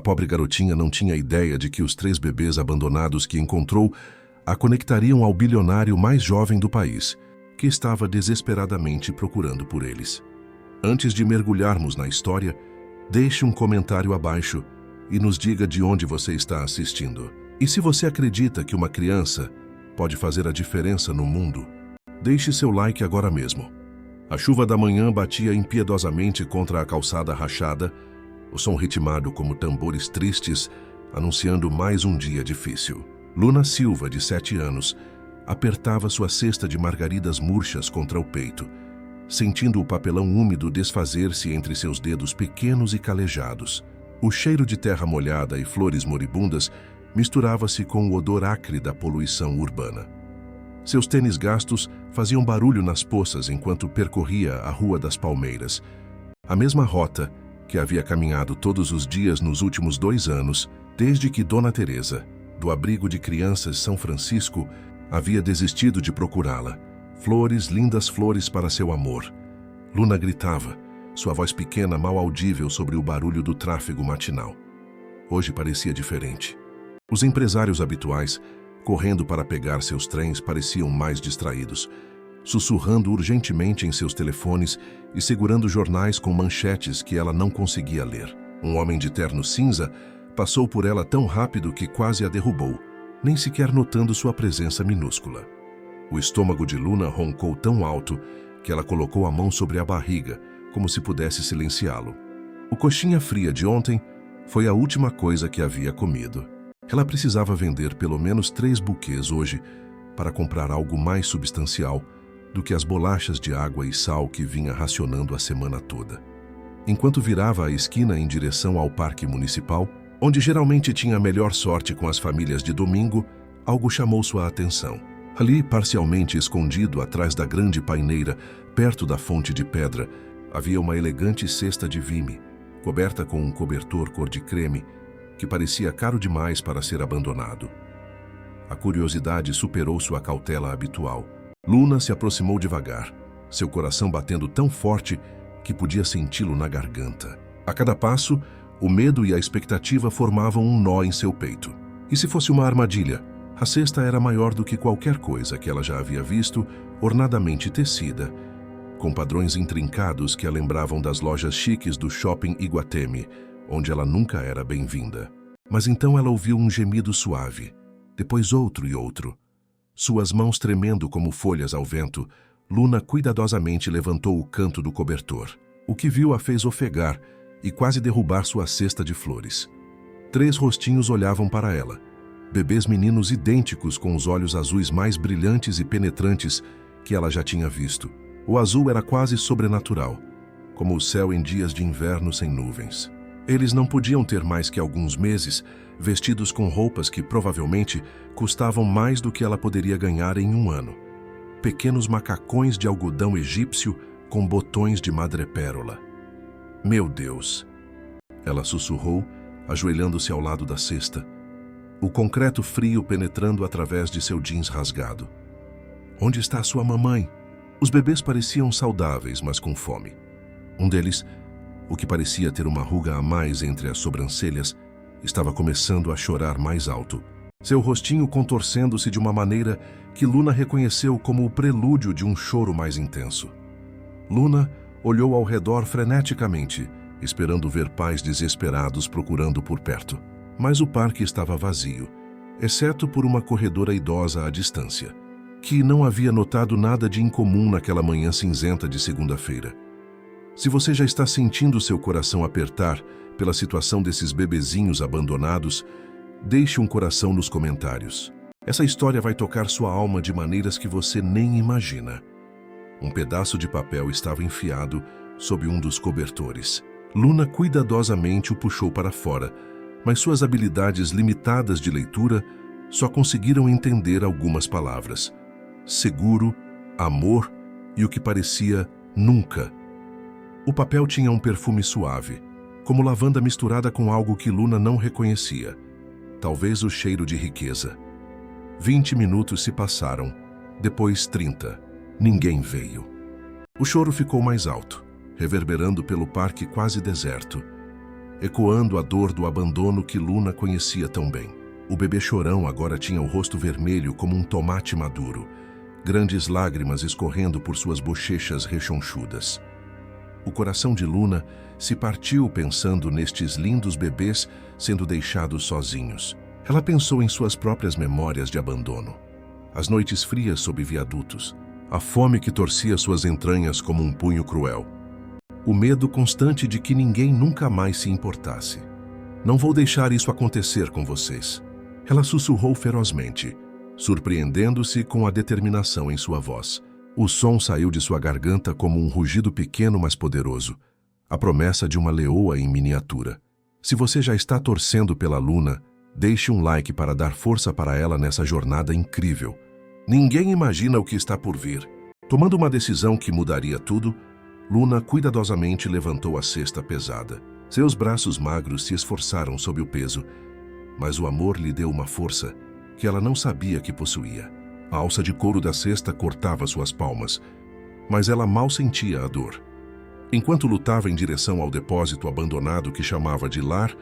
A pobre garotinha não tinha ideia de que os 3 bebês abandonados que encontrou a conectariam ao bilionário mais jovem do país, que estava desesperadamente procurando por eles. Antes de mergulharmos na história, deixe um comentário abaixo e nos diga de onde você está assistindo. E se você acredita que uma criança pode fazer a diferença no mundo, deixe seu like agora mesmo. A chuva da manhã batia impiedosamente contra a calçada rachada, o som ritmado como tambores tristes, anunciando mais um dia difícil. Luna Silva, de 7 anos, apertava sua cesta de margaridas murchas contra o peito, sentindo o papelão úmido desfazer-se entre seus dedos pequenos e calejados. O cheiro de terra molhada e flores moribundas misturava-se com o odor acre da poluição urbana. Seus tênis gastos faziam barulho nas poças enquanto percorria a Rua das Palmeiras, a mesma rota que havia caminhado todos os dias nos últimos 2 anos, desde que Dona Teresa, do abrigo de crianças São Francisco, havia desistido de procurá-la. Flores, lindas flores para seu amor. Luna gritava, sua voz pequena mal audível sobre o barulho do tráfego matinal. Hoje parecia diferente. Os empresários habituais, correndo para pegar seus trens, pareciam mais distraídos, sussurrando urgentemente em seus telefones e segurando jornais com manchetes que ela não conseguia ler. Um homem de terno cinza passou por ela tão rápido que quase a derrubou, nem sequer notando sua presença minúscula. O estômago de Luna roncou tão alto que ela colocou a mão sobre a barriga, como se pudesse silenciá-lo. O coxinha fria de ontem foi a última coisa que havia comido. Ela precisava vender pelo menos 3 buquês hoje para comprar algo mais substancial do que as bolachas de água e sal que vinha racionando a semana toda. Enquanto virava a esquina em direção ao parque municipal, onde geralmente tinha a melhor sorte com as famílias de domingo, algo chamou sua atenção. Ali, parcialmente escondido atrás da grande paineira, perto da fonte de pedra, havia uma elegante cesta de vime, coberta com um cobertor cor de creme, que parecia caro demais para ser abandonado. A curiosidade superou sua cautela habitual. Luna se aproximou devagar, seu coração batendo tão forte que podia senti-lo na garganta. A cada passo, o medo e a expectativa formavam um nó em seu peito. E se fosse uma armadilha? A cesta era maior do que qualquer coisa que ela já havia visto, ornadamente tecida, com padrões intrincados que a lembravam das lojas chiques do shopping Iguatemi, onde ela nunca era bem-vinda. Mas então ela ouviu um gemido suave, depois outro e outro. Suas mãos tremendo como folhas ao vento, Luna cuidadosamente levantou o canto do cobertor. O que viu a fez ofegar e quase derrubar sua cesta de flores. 3 rostinhos olhavam para ela, bebês meninos idênticos com os olhos azuis mais brilhantes e penetrantes que ela já tinha visto. O azul era quase sobrenatural, como o céu em dias de inverno sem nuvens. Eles não podiam ter mais que alguns meses, vestidos com roupas que provavelmente custavam mais do que ela poderia ganhar em um ano. Pequenos macacões de algodão egípcio com botões de madrepérola. Meu Deus! Ela sussurrou, ajoelhando-se ao lado da cesta, o concreto frio penetrando através de seu jeans rasgado. Onde está sua mamãe? Os bebês pareciam saudáveis, mas com fome. Um deles, o que parecia ter uma ruga a mais entre as sobrancelhas, estava começando a chorar mais alto, seu rostinho contorcendo-se de uma maneira que Luna reconheceu como o prelúdio de um choro mais intenso. Luna olhou ao redor freneticamente, esperando ver pais desesperados procurando por perto. Mas o parque estava vazio, exceto por uma corredora idosa à distância, que não havia notado nada de incomum naquela manhã cinzenta de segunda-feira. Se você já está sentindo seu coração apertar pela situação desses bebezinhos abandonados, deixe um coração nos comentários. Essa história vai tocar sua alma de maneiras que você nem imagina. Um pedaço de papel estava enfiado sob um dos cobertores. Luna cuidadosamente o puxou para fora, mas suas habilidades limitadas de leitura só conseguiram entender algumas palavras. Seguro, amor e o que parecia nunca. O papel tinha um perfume suave, como lavanda misturada com algo que Luna não reconhecia. Talvez o cheiro de riqueza. 20 minutos se passaram, depois 30. Ninguém veio. O choro ficou mais alto, reverberando pelo parque quase deserto. ecoando a dor do abandono que Luna conhecia tão bem. O bebê chorão agora tinha o rosto vermelho como um tomate maduro, grandes lágrimas escorrendo por suas bochechas rechonchudas. O coração de Luna se partiu pensando nestes lindos bebês sendo deixados sozinhos. Ela pensou em suas próprias memórias de abandono. As noites frias sob viadutos, a fome que torcia suas entranhas como um punho cruel. O medo constante de que ninguém nunca mais se importasse. Não vou deixar isso acontecer com vocês. Ela sussurrou ferozmente, surpreendendo-se com a determinação em sua voz. O som saiu de sua garganta como um rugido pequeno mas poderoso, a promessa de uma leoa em miniatura. Se você já está torcendo pela Luna, deixe um like para dar força para ela nessa jornada incrível. Ninguém imagina o que está por vir. Tomando uma decisão que mudaria tudo, Luna cuidadosamente levantou a cesta pesada. Seus braços magros se esforçaram sob o peso, mas o amor lhe deu uma força que ela não sabia que possuía. A alça de couro da cesta cortava suas palmas, mas ela mal sentia a dor. Enquanto lutava em direção ao depósito abandonado que chamava de lar,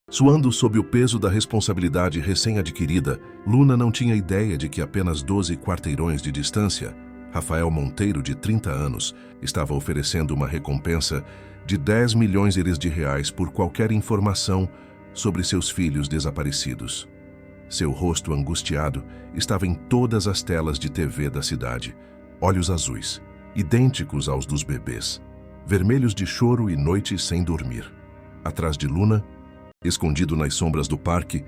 suando sob o peso da responsabilidade recém-adquirida, Luna não tinha ideia de que apenas 12 quarteirões de distância, Rafael Monteiro, de 30 anos, estava oferecendo uma recompensa de 10 milhões de reais por qualquer informação sobre seus filhos desaparecidos. Seu rosto angustiado estava em todas as telas de TV da cidade. Olhos azuis, idênticos aos dos bebês, vermelhos de choro e noites sem dormir. Atrás de Luna, escondido nas sombras do parque,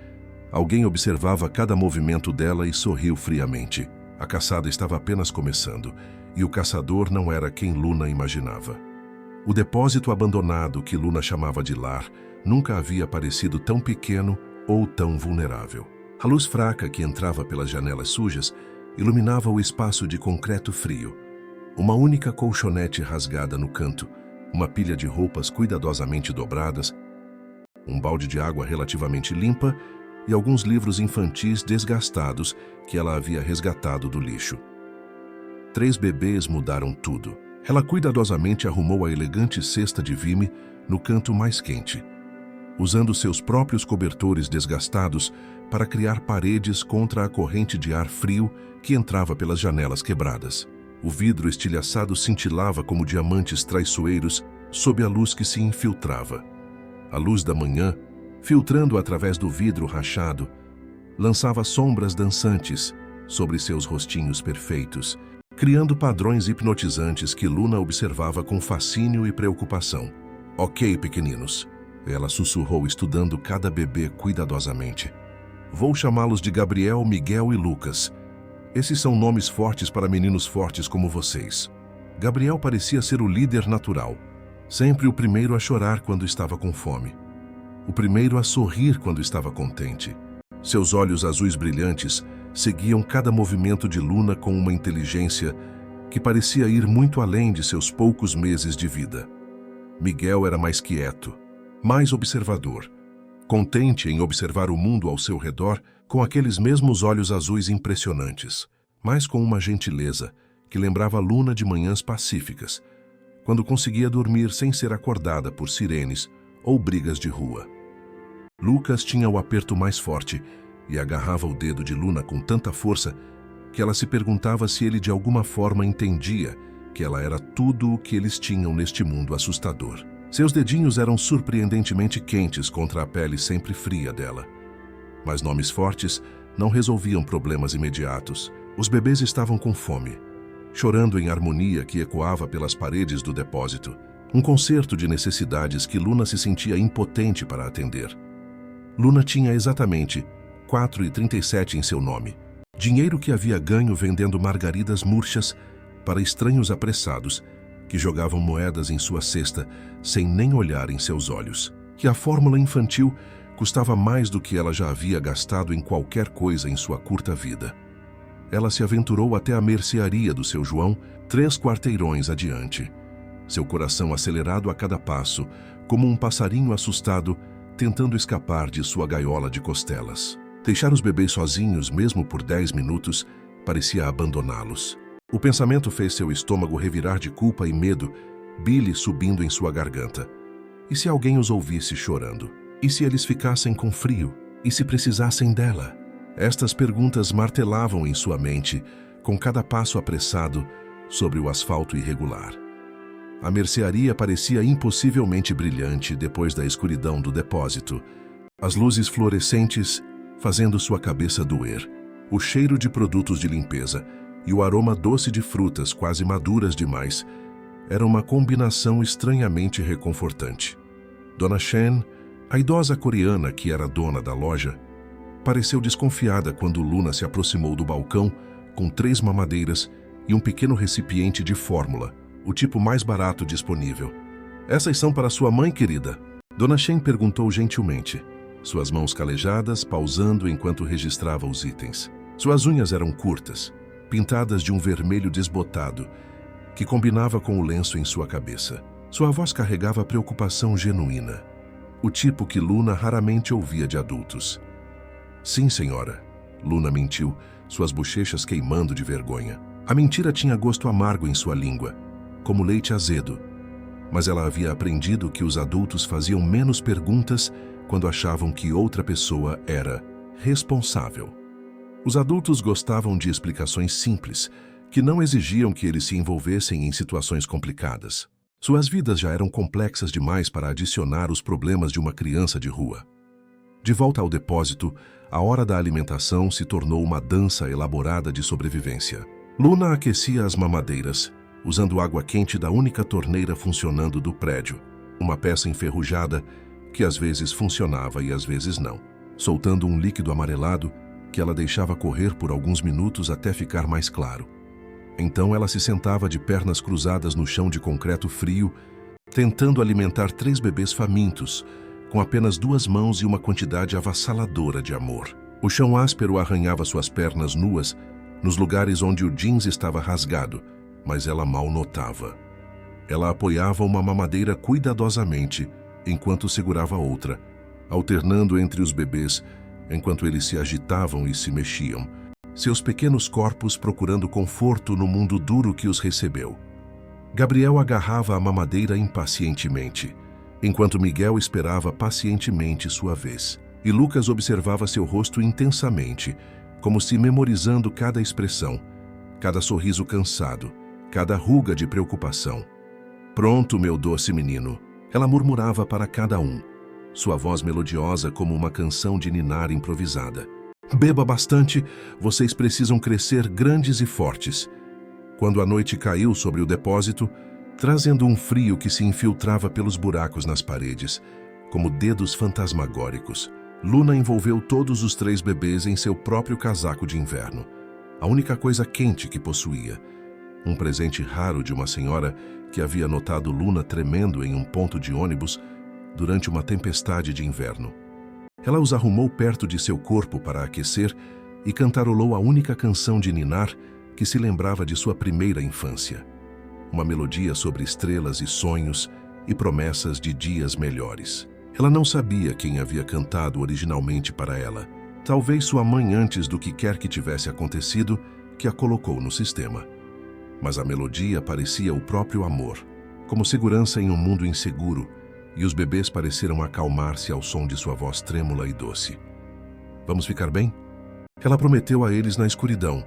alguém observava cada movimento dela e sorriu friamente. A caçada estava apenas começando, e o caçador não era quem Luna imaginava. O depósito abandonado que Luna chamava de lar nunca havia parecido tão pequeno ou tão vulnerável. A luz fraca que entrava pelas janelas sujas iluminava o espaço de concreto frio. Uma única colchonete rasgada no canto, uma pilha de roupas cuidadosamente dobradas, um balde de água relativamente limpa e alguns livros infantis desgastados que ela havia resgatado do lixo. 3 bebês mudaram tudo. Ela cuidadosamente arrumou a elegante cesta de vime no canto mais quente, usando seus próprios cobertores desgastados para criar paredes contra a corrente de ar frio que entrava pelas janelas quebradas. O vidro estilhaçado cintilava como diamantes traiçoeiros sob a luz que se infiltrava. A luz da manhã, filtrando através do vidro rachado, lançava sombras dançantes sobre seus rostinhos perfeitos, criando padrões hipnotizantes que Luna observava com fascínio e preocupação. Ok, pequeninos, ela sussurrou estudando cada bebê cuidadosamente. Vou chamá-los de Gabriel, Miguel e Lucas. Esses são nomes fortes para meninos fortes como vocês. Gabriel parecia ser o líder natural, sempre o primeiro a chorar quando estava com fome, o primeiro a sorrir quando estava contente. Seus olhos azuis brilhantes seguiam cada movimento de Luna com uma inteligência que parecia ir muito além de seus poucos meses de vida. Miguel era mais quieto, mais observador, contente em observar o mundo ao seu redor com aqueles mesmos olhos azuis impressionantes, mas com uma gentileza que lembrava Luna de manhãs pacíficas, quando conseguia dormir sem ser acordada por sirenes ou brigas de rua. Lucas tinha o aperto mais forte e agarrava o dedo de Luna com tanta força que ela se perguntava se ele de alguma forma entendia que ela era tudo o que eles tinham neste mundo assustador. Seus dedinhos eram surpreendentemente quentes contra a pele sempre fria dela. Mas nomes fortes não resolviam problemas imediatos. Os bebês estavam com fome, chorando em harmonia que ecoava pelas paredes do depósito. Um concerto de necessidades que Luna se sentia impotente para atender. Luna tinha exatamente 4,37 em seu nome, dinheiro que havia ganho vendendo margaridas murchas para estranhos apressados que jogavam moedas em sua cesta sem nem olhar em seus olhos. Que a fórmula infantil custava mais do que ela já havia gastado em qualquer coisa em sua curta vida. Ela se aventurou até a mercearia do seu João, 3 quarteirões adiante. Seu coração acelerado a cada passo, como um passarinho assustado tentando escapar de sua gaiola de costelas. Deixar os bebês sozinhos, mesmo por 10 minutos, parecia abandoná-los. O pensamento fez seu estômago revirar de culpa e medo, bile subindo em sua garganta. E se alguém os ouvisse chorando? E se eles ficassem com frio? E se precisassem dela? Estas perguntas martelavam em sua mente com cada passo apressado sobre o asfalto irregular. A mercearia parecia impossivelmente brilhante depois da escuridão do depósito. As luzes fluorescentes fazendo sua cabeça doer, o cheiro de produtos de limpeza e o aroma doce de frutas quase maduras demais era uma combinação estranhamente reconfortante. Dona Shen, a idosa coreana que era dona da loja, pareceu desconfiada quando Luna se aproximou do balcão com 3 mamadeiras e um pequeno recipiente de fórmula, o tipo mais barato disponível. "Essas são para sua mãe, querida?" Dona Shen perguntou gentilmente, suas mãos calejadas, pausando enquanto registrava os itens. Suas unhas eram curtas, pintadas de um vermelho desbotado, que combinava com o lenço em sua cabeça. Sua voz carregava preocupação genuína, o tipo que Luna raramente ouvia de adultos. "Sim, senhora." Luna mentiu, suas bochechas queimando de vergonha. A mentira tinha gosto amargo em sua língua, como leite azedo, mas ela havia aprendido que os adultos faziam menos perguntas quando achavam que outra pessoa era responsável. Os adultos gostavam de explicações simples, que não exigiam que eles se envolvessem em situações complicadas. Suas vidas já eram complexas demais para adicionar os problemas de uma criança de rua. De volta ao depósito, a hora da alimentação se tornou uma dança elaborada de sobrevivência. Luna aquecia as mamadeiras, usando água quente da única torneira funcionando do prédio, uma peça enferrujada que às vezes funcionava e às vezes não, soltando um líquido amarelado que ela deixava correr por alguns minutos até ficar mais claro. Então ela se sentava de pernas cruzadas no chão de concreto frio, tentando alimentar 3 bebês famintos, com apenas 2 mãos e uma quantidade avassaladora de amor. O chão áspero arranhava suas pernas nuas, nos lugares onde o jeans estava rasgado, mas ela mal notava. Ela apoiava uma mamadeira cuidadosamente, enquanto segurava outra, alternando entre os bebês, enquanto eles se agitavam e se mexiam, seus pequenos corpos procurando conforto no mundo duro que os recebeu. Gabriel agarrava a mamadeira impacientemente, enquanto Miguel esperava pacientemente sua vez. E Lucas observava seu rosto intensamente, como se memorizando cada expressão, cada sorriso cansado, cada ruga de preocupação. "Pronto, meu doce menino", ela murmurava para cada um, sua voz melodiosa como uma canção de ninar improvisada. "Beba bastante, vocês precisam crescer grandes e fortes." Quando a noite caiu sobre o depósito, trazendo um frio que se infiltrava pelos buracos nas paredes, como dedos fantasmagóricos, Luna envolveu todos os 3 bebês em seu próprio casaco de inverno, a única coisa quente que possuía, um presente raro de uma senhora que havia notado Luna tremendo em um ponto de ônibus durante uma tempestade de inverno. Ela os arrumou perto de seu corpo para aquecer e cantarolou a única canção de ninar que se lembrava de sua primeira infância. Uma melodia sobre estrelas e sonhos e promessas de dias melhores. Ela não sabia quem havia cantado originalmente para ela. Talvez sua mãe, antes do que quer que tivesse acontecido, que a colocou no sistema. Mas a melodia parecia o próprio amor, como segurança em um mundo inseguro, e os bebês pareceram acalmar-se ao som de sua voz trêmula e doce. "Vamos ficar bem?" Ela prometeu a eles na escuridão,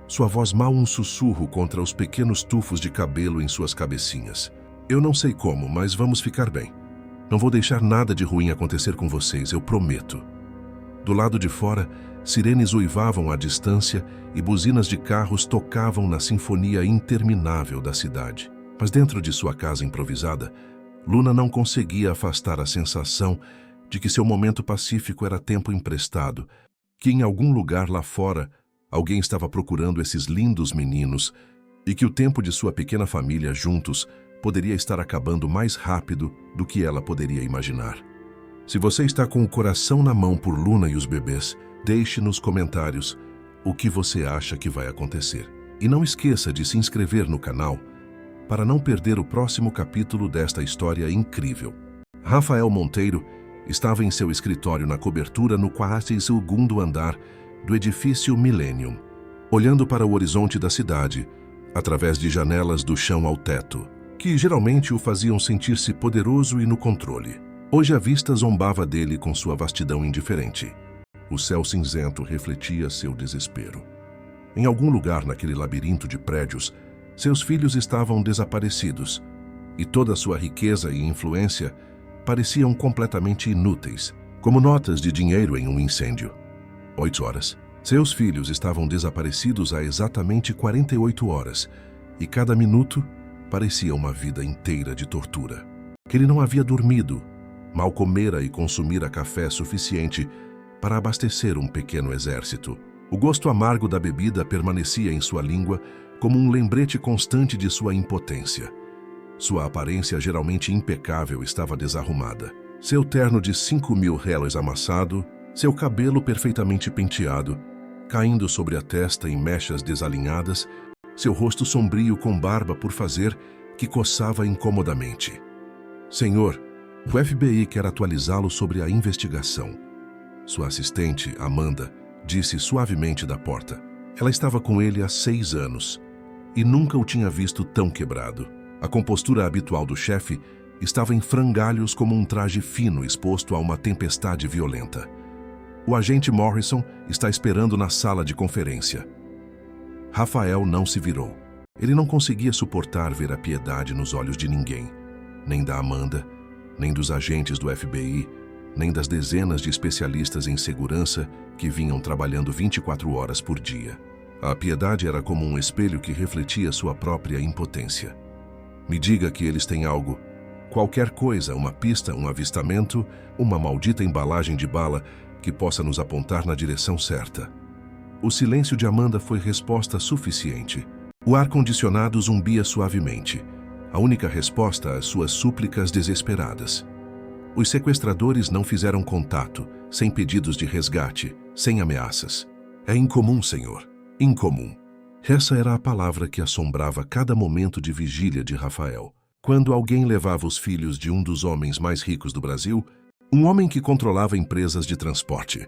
sua voz mal um sussurro contra os pequenos tufos de cabelo em suas cabecinhas. "Eu não sei como, mas vamos ficar bem. Não vou deixar nada de ruim acontecer com vocês, eu prometo." Do lado de fora, sirenes uivavam à distância e buzinas de carros tocavam na sinfonia interminável da cidade. Mas dentro de sua casa improvisada, Luna não conseguia afastar a sensação de que seu momento pacífico era tempo emprestado, que em algum lugar lá fora alguém estava procurando esses lindos meninos e que o tempo de sua pequena família juntos poderia estar acabando mais rápido do que ela poderia imaginar. Se você está com o coração na mão por Luna e os bebês, deixe nos comentários o que você acha que vai acontecer. E não esqueça de se inscrever no canal para não perder o próximo capítulo desta história incrível. Rafael Monteiro estava em seu escritório na cobertura no 42º andar do edifício Millennium, olhando para o horizonte da cidade, através de janelas do chão ao teto, que geralmente o faziam sentir-se poderoso e no controle. Hoje a vista zombava dele com sua vastidão indiferente. O céu cinzento refletia seu desespero. Em algum lugar naquele labirinto de prédios, seus filhos estavam desaparecidos, e toda a sua riqueza e influência pareciam completamente inúteis, como notas de dinheiro em um incêndio. 8 horas. Seus filhos estavam desaparecidos há exatamente 48 horas, e cada minuto parecia uma vida inteira de tortura. Ele não havia dormido, mal comera e consumira café suficiente para abastecer um pequeno exército. O gosto amargo da bebida permanecia em sua língua como um lembrete constante de sua impotência. Sua aparência geralmente impecável estava desarrumada. Seu terno de 5.000 réis amassado, seu cabelo perfeitamente penteado, caindo sobre a testa em mechas desalinhadas, seu rosto sombrio com barba por fazer, que coçava incomodamente. Senhor, o FBI quer atualizá-lo sobre a investigação. Sua assistente, Amanda, disse suavemente da porta. Ela estava com ele há 6 anos e nunca o tinha visto tão quebrado. A compostura habitual do chefe estava em frangalhos como um traje fino exposto a uma tempestade violenta. O agente Morrison está esperando na sala de conferência. Rafael não se virou. Ele não conseguia suportar ver a piedade nos olhos de ninguém, nem da Amanda, nem dos agentes do FBI, nem das dezenas de especialistas em segurança que vinham trabalhando 24 horas por dia. A piedade era como um espelho que refletia sua própria impotência. Me diga que eles têm algo, qualquer coisa, uma pista, um avistamento, uma maldita embalagem de bala que possa nos apontar na direção certa. O silêncio de Amanda foi resposta suficiente. O ar-condicionado zumbia suavemente, a única resposta às suas súplicas desesperadas. Os sequestradores não fizeram contato, sem pedidos de resgate, sem ameaças. É incomum, senhor. Incomum. Essa era a palavra que assombrava cada momento de vigília de Rafael. Quando alguém levava os filhos de um dos homens mais ricos do Brasil, um homem que controlava empresas de transporte,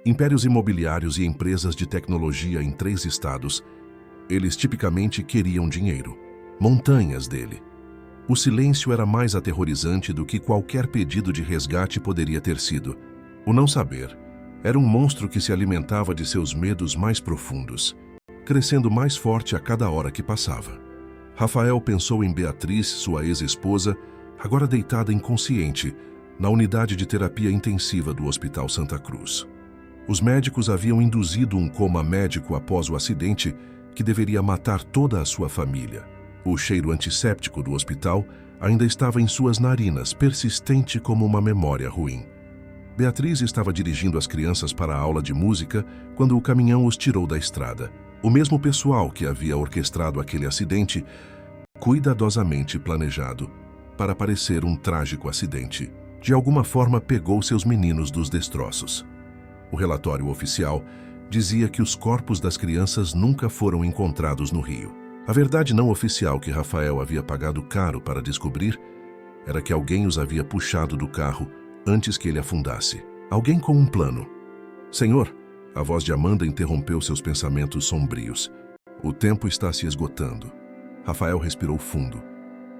impérios imobiliários e empresas de tecnologia em 3 estados, eles tipicamente queriam dinheiro, montanhas dele. O silêncio era mais aterrorizante do que qualquer pedido de resgate poderia ter sido. O não saber era um monstro que se alimentava de seus medos mais profundos, crescendo mais forte a cada hora que passava. Rafael pensou em Beatriz, sua ex-esposa, agora deitada inconsciente, na unidade de terapia intensiva do Hospital Santa Cruz. Os médicos haviam induzido um coma médico após o acidente que deveria matar toda a sua família. O cheiro antisséptico do hospital ainda estava em suas narinas, persistente como uma memória ruim. Beatriz estava dirigindo as crianças para a aula de música quando o caminhão os tirou da estrada. O mesmo pessoal que havia orquestrado aquele acidente, cuidadosamente planejado para parecer um trágico acidente, de alguma forma pegou seus meninos dos destroços. O relatório oficial dizia que os corpos das crianças nunca foram encontrados no rio. A verdade não oficial que Rafael havia pagado caro para descobrir era que alguém os havia puxado do carro antes que ele afundasse. Alguém com um plano. Senhor, a voz de Amanda interrompeu seus pensamentos sombrios. O tempo está se esgotando. Rafael respirou fundo,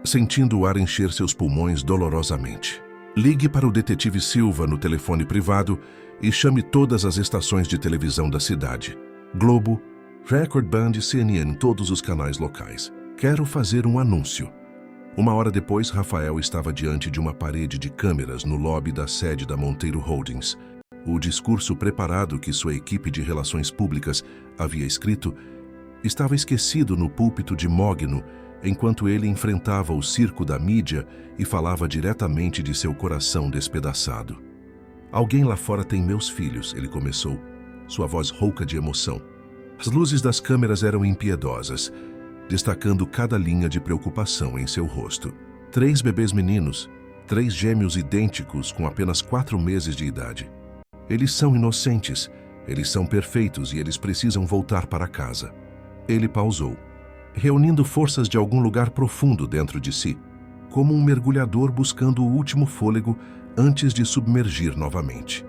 sentindo o ar encher seus pulmões dolorosamente. Ligue para o detetive Silva no telefone privado e chame todas as estações de televisão da cidade. Globo, Record Band, CNN, todos os canais locais. Quero fazer um anúncio. 1 hora depois, Rafael estava diante de uma parede de câmeras no lobby da sede da Monteiro Holdings. O discurso preparado que sua equipe de relações públicas havia escrito estava esquecido no púlpito de Mogno, enquanto ele enfrentava o circo da mídia e falava diretamente de seu coração despedaçado. Alguém lá fora tem meus filhos, ele começou, sua voz rouca de emoção. As luzes das câmeras eram impiedosas, destacando cada linha de preocupação em seu rosto. 3 bebês meninos, 3 gêmeos idênticos com apenas 4 meses de idade. Eles são inocentes, eles são perfeitos e eles precisam voltar para casa. Ele pausou, reunindo forças de algum lugar profundo dentro de si, como um mergulhador buscando o último fôlego antes de submergir novamente.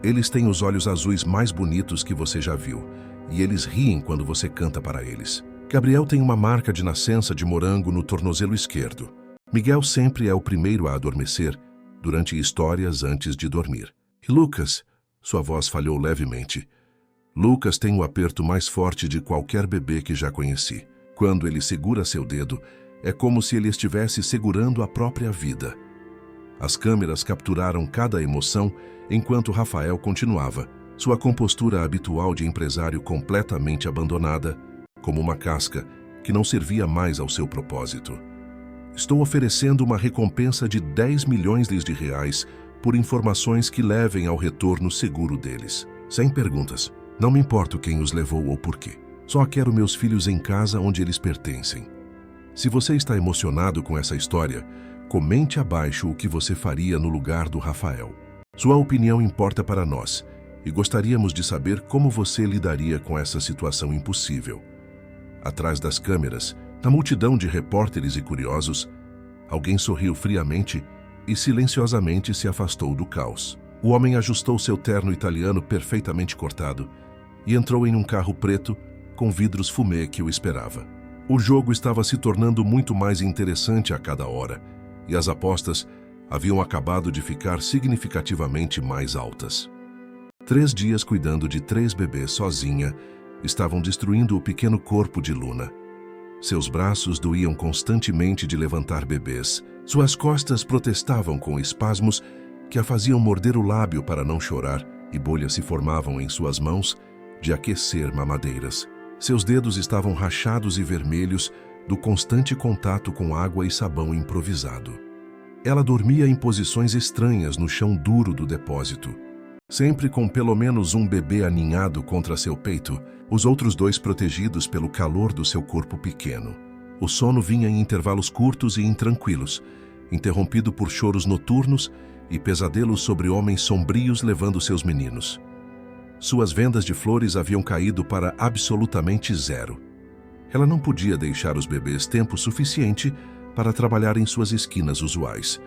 Eles têm os olhos azuis mais bonitos que você já viu, e eles riem quando você canta para eles. Gabriel tem uma marca de nascença de morango no tornozelo esquerdo. Miguel sempre é o primeiro a adormecer durante histórias antes de dormir. E Lucas, sua voz falhou levemente. Lucas tem o aperto mais forte de qualquer bebê que já conheci. Quando ele segura seu dedo, é como se ele estivesse segurando a própria vida. As câmeras capturaram cada emoção enquanto Rafael continuava, sua compostura habitual de empresário completamente abandonada, como uma casca que não servia mais ao seu propósito. Estou oferecendo uma recompensa de 10 milhões de reais por informações que levem ao retorno seguro deles. Sem perguntas. Não me importo quem os levou ou por quê. Só quero meus filhos em casa onde eles pertencem. Se você está emocionado com essa história, comente abaixo o que você faria no lugar do Rafael. Sua opinião importa para nós e gostaríamos de saber como você lidaria com essa situação impossível. Atrás das câmeras, na multidão de repórteres e curiosos, alguém sorriu friamente e silenciosamente se afastou do caos. O homem ajustou seu terno italiano perfeitamente cortado e entrou em um carro preto com vidros fumê que o esperava. O jogo estava se tornando muito mais interessante a cada hora e as apostas haviam acabado de ficar significativamente mais altas. 3 dias cuidando de 3 bebês sozinha estavam destruindo o pequeno corpo de Luna. Seus braços doíam constantemente de levantar bebês. Suas costas protestavam com espasmos que a faziam morder o lábio para não chorar e bolhas se formavam em suas mãos de aquecer mamadeiras. Seus dedos estavam rachados e vermelhos do constante contato com água e sabão improvisado. Ela dormia em posições estranhas no chão duro do depósito, sempre com pelo menos um bebê aninhado contra seu peito, os outros 2 protegidos pelo calor do seu corpo pequeno. O sono vinha em intervalos curtos e intranquilos, interrompido por choros noturnos e pesadelos sobre homens sombrios levando seus meninos. Suas vendas de flores haviam caído para absolutamente 0. Ela não podia deixar os bebês tempo suficiente para trabalhar em suas esquinas usuais,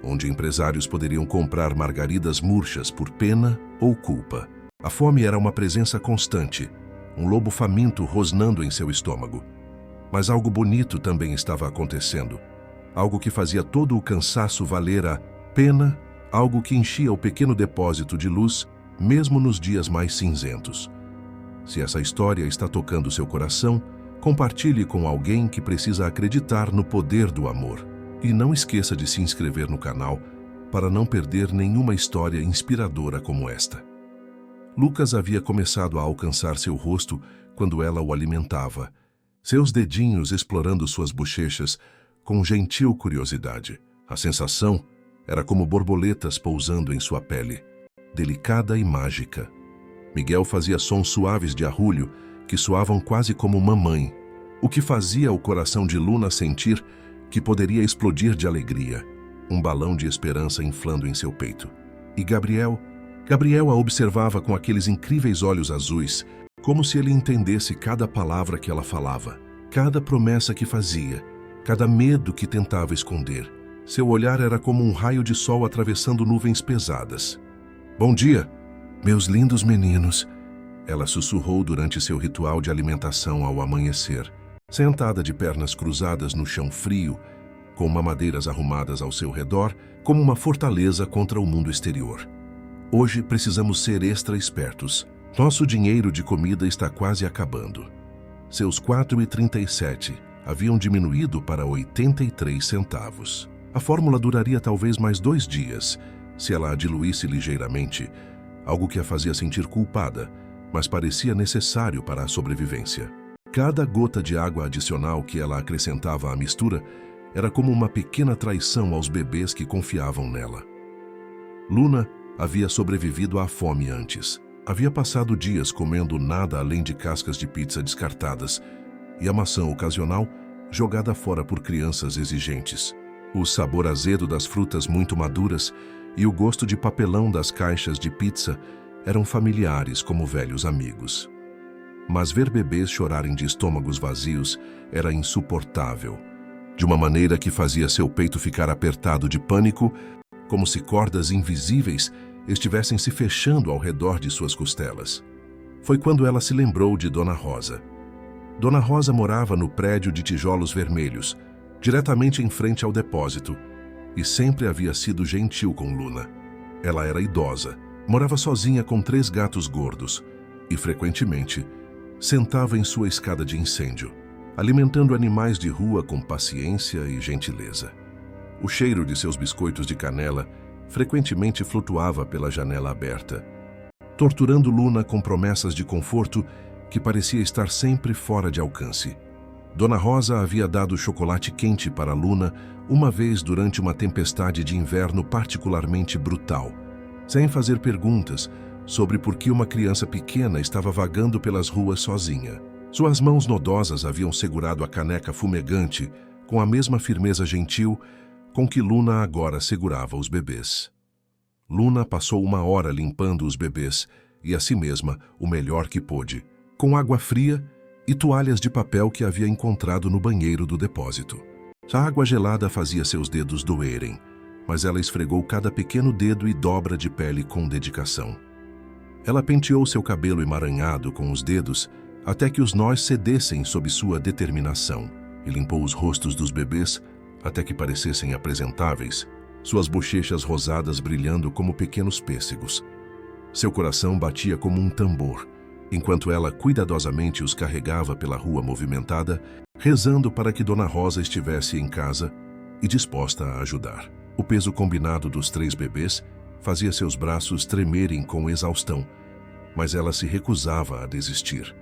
onde empresários poderiam comprar margaridas murchas por pena ou culpa. A fome era uma presença constante, um lobo faminto rosnando em seu estômago. Mas algo bonito também estava acontecendo, algo que fazia todo o cansaço valer a pena, algo que enchia o pequeno depósito de luz, mesmo nos dias mais cinzentos. Se essa história está tocando seu coração, compartilhe com alguém que precisa acreditar no poder do amor. E não esqueça de se inscrever no canal para não perder nenhuma história inspiradora como esta. Lucas havia começado a alcançar seu rosto quando ela o alimentava, seus dedinhos explorando suas bochechas com gentil curiosidade. A sensação era como borboletas pousando em sua pele, delicada e mágica. Miguel fazia sons suaves de arrulho que soavam quase como mamãe, o que fazia o coração de Luna sentir que poderia explodir de alegria, um balão de esperança inflando em seu peito. E Gabriel a observava com aqueles incríveis olhos azuis, como se ele entendesse cada palavra que ela falava, cada promessa que fazia, cada medo que tentava esconder. Seu olhar era como um raio de sol atravessando nuvens pesadas. "Bom dia, meus lindos meninos", ela sussurrou durante seu ritual de alimentação ao amanhecer, sentada de pernas cruzadas no chão frio, com mamadeiras arrumadas ao seu redor, como uma fortaleza contra o mundo exterior. "Hoje precisamos ser extra espertos. Nosso dinheiro de comida está quase acabando." Seus 4,37 haviam diminuído para 83 centavos. A fórmula duraria talvez mais 2 dias, se ela a diluísse ligeiramente, algo que a fazia sentir culpada, mas parecia necessário para a sobrevivência. Cada gota de água adicional que ela acrescentava à mistura era como uma pequena traição aos bebês que confiavam nela. Luna havia sobrevivido à fome antes. Havia passado dias comendo nada além de cascas de pizza descartadas e a maçã ocasional jogada fora por crianças exigentes. O sabor azedo das frutas muito maduras e o gosto de papelão das caixas de pizza eram familiares como velhos amigos. Mas ver bebês chorarem de estômagos vazios era insuportável, de uma maneira que fazia seu peito ficar apertado de pânico, como se cordas invisíveis estivessem se fechando ao redor de suas costelas. Foi quando ela se lembrou de Dona Rosa. Dona Rosa morava no prédio de tijolos vermelhos, diretamente em frente ao depósito, e sempre havia sido gentil com Luna. Ela era idosa, morava sozinha com 3 gatos gordos e, frequentemente, sentava em sua escada de incêndio, alimentando animais de rua com paciência e gentileza. O cheiro de seus biscoitos de canela frequentemente flutuava pela janela aberta, torturando Luna com promessas de conforto que parecia estar sempre fora de alcance. Dona Rosa havia dado chocolate quente para Luna uma vez durante uma tempestade de inverno particularmente brutal, sem fazer perguntas sobre por que uma criança pequena estava vagando pelas ruas sozinha. Suas mãos nodosas haviam segurado a caneca fumegante com a mesma firmeza gentil com que Luna agora segurava os bebês. Luna passou 1 hora limpando os bebês e a si mesma o melhor que pôde, com água fria e toalhas de papel que havia encontrado no banheiro do depósito. A água gelada fazia seus dedos doerem, mas ela esfregou cada pequeno dedo e dobra de pele com dedicação. Ela penteou seu cabelo emaranhado com os dedos até que os nós cedessem sob sua determinação e limpou os rostos dos bebês até que parecessem apresentáveis, suas bochechas rosadas brilhando como pequenos pêssegos. Seu coração batia como um tambor, enquanto ela cuidadosamente os carregava pela rua movimentada, rezando para que Dona Rosa estivesse em casa e disposta a ajudar. O peso combinado dos 3 bebês fazia seus braços tremerem com exaustão, mas ela se recusava a desistir.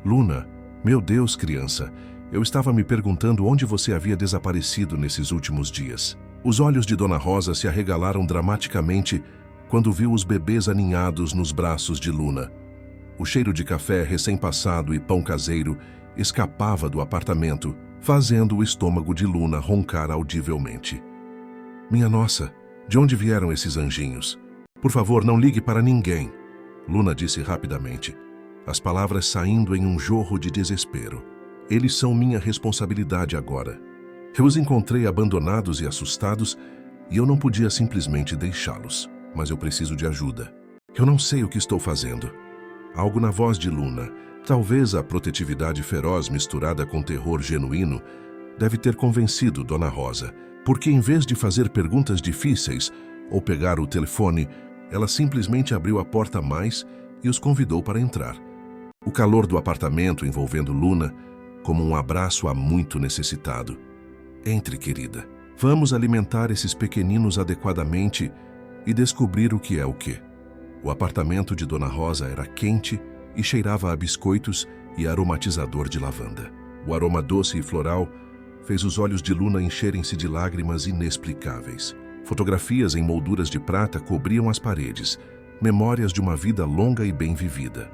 Luna, meu Deus, criança, eu estava me perguntando onde você havia desaparecido nesses últimos dias. Os olhos de Dona Rosa se arregalaram dramaticamente quando viu os bebês aninhados nos braços de Luna. O cheiro de café recém-passado e pão caseiro escapava do apartamento, fazendo o estômago de Luna roncar audivelmente. Minha nossa, de onde vieram esses anjinhos? Por favor, não ligue para ninguém, Luna disse rapidamente, as palavras saindo em um jorro de desespero. Eles são minha responsabilidade agora. Eu os encontrei abandonados e assustados e eu não podia simplesmente deixá-los, mas eu preciso de ajuda. Eu não sei o que estou fazendo. Algo na voz de Luna, talvez a protetividade feroz misturada com terror genuíno, deve ter convencido Dona Rosa, porque em vez de fazer perguntas difíceis ou pegar o telefone, ela simplesmente abriu a porta mais e os convidou para entrar. O calor do apartamento envolvendo Luna, como um abraço a muito necessitado. Entre, querida. Vamos alimentar esses pequeninos adequadamente e descobrir o que é o quê. O apartamento de Dona Rosa era quente e cheirava a biscoitos e aromatizador de lavanda. O aroma doce e floral fez os olhos de Luna encherem-se de lágrimas inexplicáveis. Fotografias em molduras de prata cobriam as paredes, memórias de uma vida longa e bem vivida.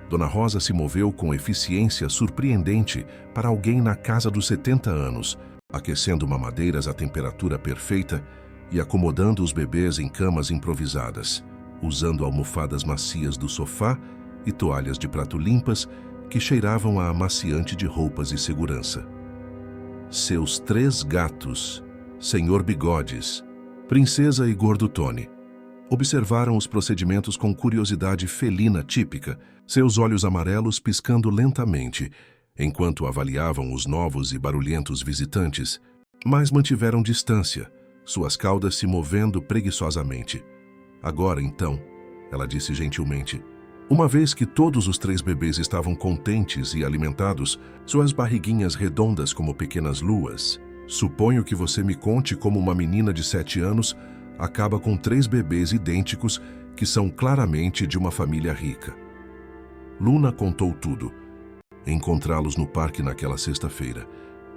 Dona Rosa se moveu com eficiência surpreendente para alguém na casa dos 70 anos, aquecendo mamadeiras à temperatura perfeita e acomodando os bebês em camas improvisadas, usando almofadas macias do sofá e toalhas de prato limpas que cheiravam a amaciante de roupas e segurança. Seus 3 gatos, Senhor Bigodes, Princesa e Gordo Tony, observaram os procedimentos com curiosidade felina típica, seus olhos amarelos piscando lentamente, enquanto avaliavam os novos e barulhentos visitantes, mas mantiveram distância, suas caudas se movendo preguiçosamente. Agora, então, ela disse gentilmente, uma vez que todos os 3 bebês estavam contentes e alimentados, suas barriguinhas redondas como pequenas luas, suponho que você me conte como uma menina de 7 anos acaba com 3 bebês idênticos que são claramente de uma família rica. Luna contou tudo. Encontrá-los no parque naquela sexta-feira,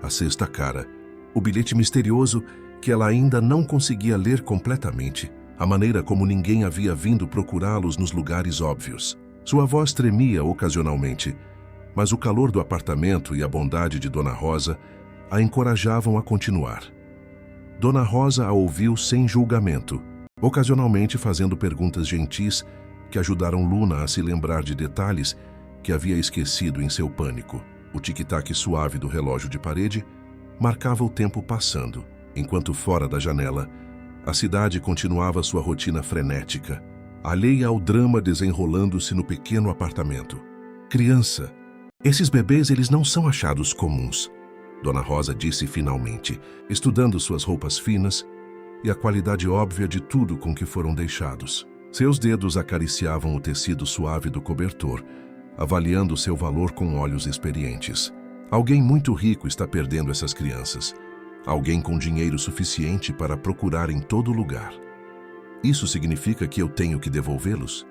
a sexta cara, o bilhete misterioso que ela ainda não conseguia ler completamente, a maneira como ninguém havia vindo procurá-los nos lugares óbvios. Sua voz tremia ocasionalmente, mas o calor do apartamento e a bondade de Dona Rosa a encorajavam a continuar. Dona Rosa a ouviu sem julgamento, ocasionalmente fazendo perguntas gentis que ajudaram Luna a se lembrar de detalhes que havia esquecido em seu pânico. O tic-tac suave do relógio de parede marcava o tempo passando, enquanto fora da janela, a cidade continuava sua rotina frenética, alheia ao drama desenrolando-se no pequeno apartamento. Criança, Esses bebês, eles não são achados comuns, Dona Rosa disse finalmente, estudando suas roupas finas e a qualidade óbvia de tudo com que foram deixados. Seus dedos acariciavam o tecido suave do cobertor, avaliando seu valor com olhos experientes. Alguém muito rico está perdendo essas crianças. Alguém com dinheiro suficiente para procurar em todo lugar. Isso significa que eu tenho que devolvê-los?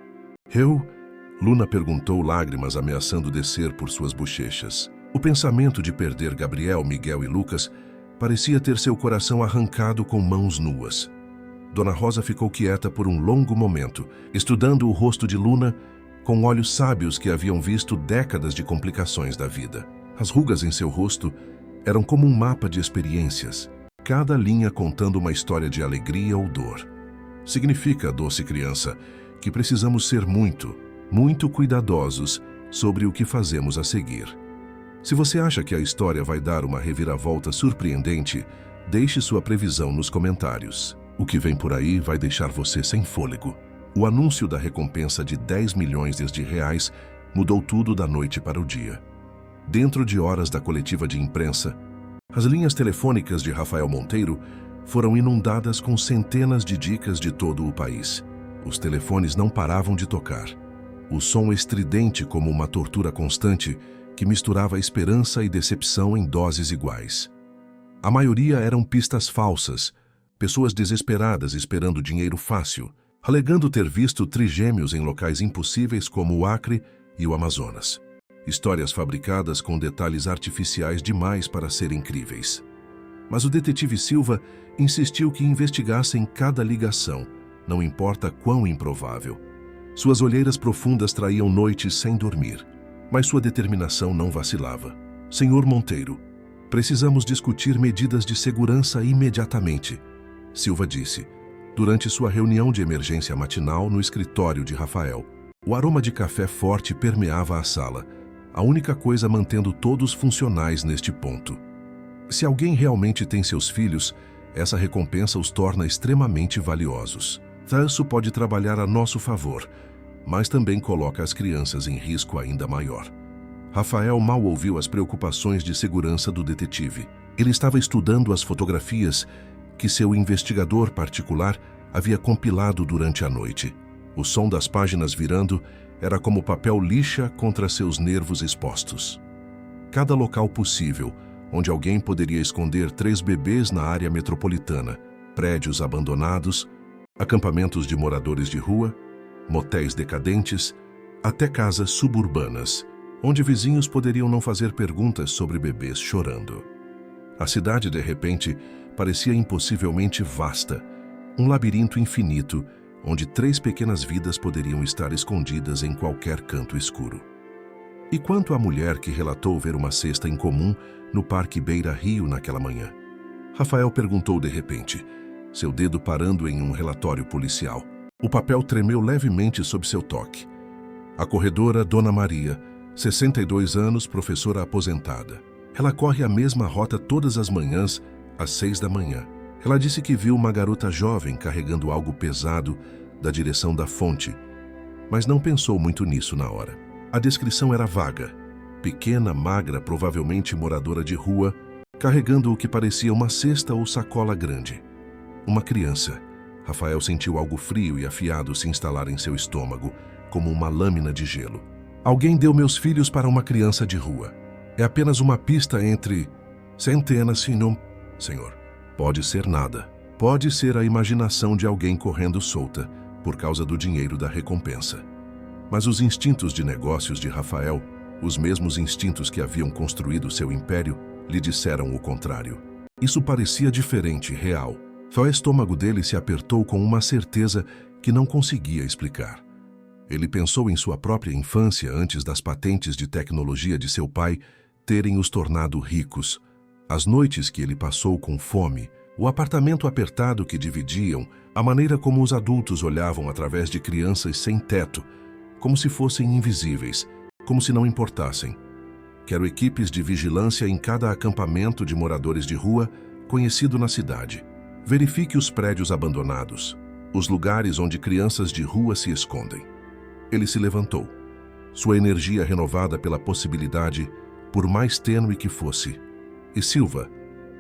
Luna perguntou, lágrimas ameaçando descer por suas bochechas. O pensamento de perder Gabriel, Miguel e Lucas parecia ter seu coração arrancado com mãos nuas. Dona Rosa ficou quieta por um longo momento, estudando o rosto de Luna com olhos sábios que haviam visto décadas de complicações da vida. As rugas em seu rosto eram como um mapa de experiências, cada linha contando uma história de alegria ou dor. Significa, doce criança, que precisamos ser muito cuidadosos sobre o que fazemos a seguir. Se você acha que a história vai dar uma reviravolta surpreendente, deixe sua previsão nos comentários. O que vem por aí vai deixar você sem fôlego. O anúncio da recompensa de 10 milhões de reais mudou tudo da noite para o dia. Dentro de horas da coletiva de imprensa, as linhas telefônicas de Rafael Monteiro foram inundadas com centenas de dicas de todo o país. Os telefones não paravam de tocar. O som estridente como uma tortura constante que misturava esperança e decepção em doses iguais. A maioria eram pistas falsas, pessoas desesperadas esperando dinheiro fácil, alegando ter visto trigêmeos em locais impossíveis como o Acre e o Amazonas. Histórias fabricadas com detalhes artificiais demais para serem críveis. Mas o detetive Silva insistiu que investigassem cada ligação, não importa quão improvável. Suas olheiras profundas traíam noites sem dormir, mas sua determinação não vacilava. Senhor Monteiro, precisamos discutir medidas de segurança imediatamente, Silva disse, durante sua reunião de emergência matinal no escritório de Rafael. O aroma de café forte permeava a sala, a única coisa mantendo todos funcionais neste ponto. Se alguém realmente tem seus filhos, essa recompensa os torna extremamente valiosos. Isso pode trabalhar a nosso favor, mas também coloca as crianças em risco ainda maior. Rafael mal ouviu as preocupações de segurança do detetive. Ele estava estudando as fotografias que seu investigador particular havia compilado durante a noite. O som das páginas virando era como papel lixa contra seus nervos expostos. Cada local possível, onde alguém poderia esconder 3 bebês na área metropolitana, prédios abandonados, acampamentos de moradores de rua, motéis decadentes, até casas suburbanas, onde vizinhos poderiam não fazer perguntas sobre bebês chorando. A cidade, de repente, parecia impossivelmente vasta, um labirinto infinito, onde 3 pequenas vidas poderiam estar escondidas em qualquer canto escuro. E quanto à mulher que relatou ver uma cesta incomum no Parque Beira Rio naquela manhã? Rafael perguntou de repente, seu dedo parando em um relatório policial. O papel tremeu levemente sob seu toque. A corredora Dona Maria, 62 anos, professora aposentada. Ela corre a mesma rota todas as manhãs, às 6 da manhã. Ela disse que viu uma garota jovem carregando algo pesado da direção da fonte, mas não pensou muito nisso na hora. A descrição era vaga. Pequena, magra, provavelmente moradora de rua, carregando o que parecia uma cesta ou sacola grande. Uma criança. Rafael sentiu algo frio e afiado se instalar em seu estômago, como uma lâmina de gelo. Alguém deu meus filhos para uma criança de rua. É apenas uma pista entre centenas, se não... Senhor, pode ser nada. Pode ser a imaginação de alguém correndo solta, por causa do dinheiro da recompensa. Mas os instintos de negócios de Rafael, os mesmos instintos que haviam construído seu império, lhe disseram o contrário. Isso parecia diferente, real. O estômago dele se apertou com uma certeza que não conseguia explicar. Ele pensou em sua própria infância antes das patentes de tecnologia de seu pai terem os tornado ricos, as noites que ele passou com fome, o apartamento apertado que dividiam, a maneira como os adultos olhavam através de crianças sem teto, como se fossem invisíveis, como se não importassem. Quero equipes de vigilância em cada acampamento de moradores de rua conhecido na cidade. Verifique os prédios abandonados, os lugares onde crianças de rua se escondem. Ele se levantou. sua energia renovada pela possibilidade, por mais tênue que fosse. E Silva,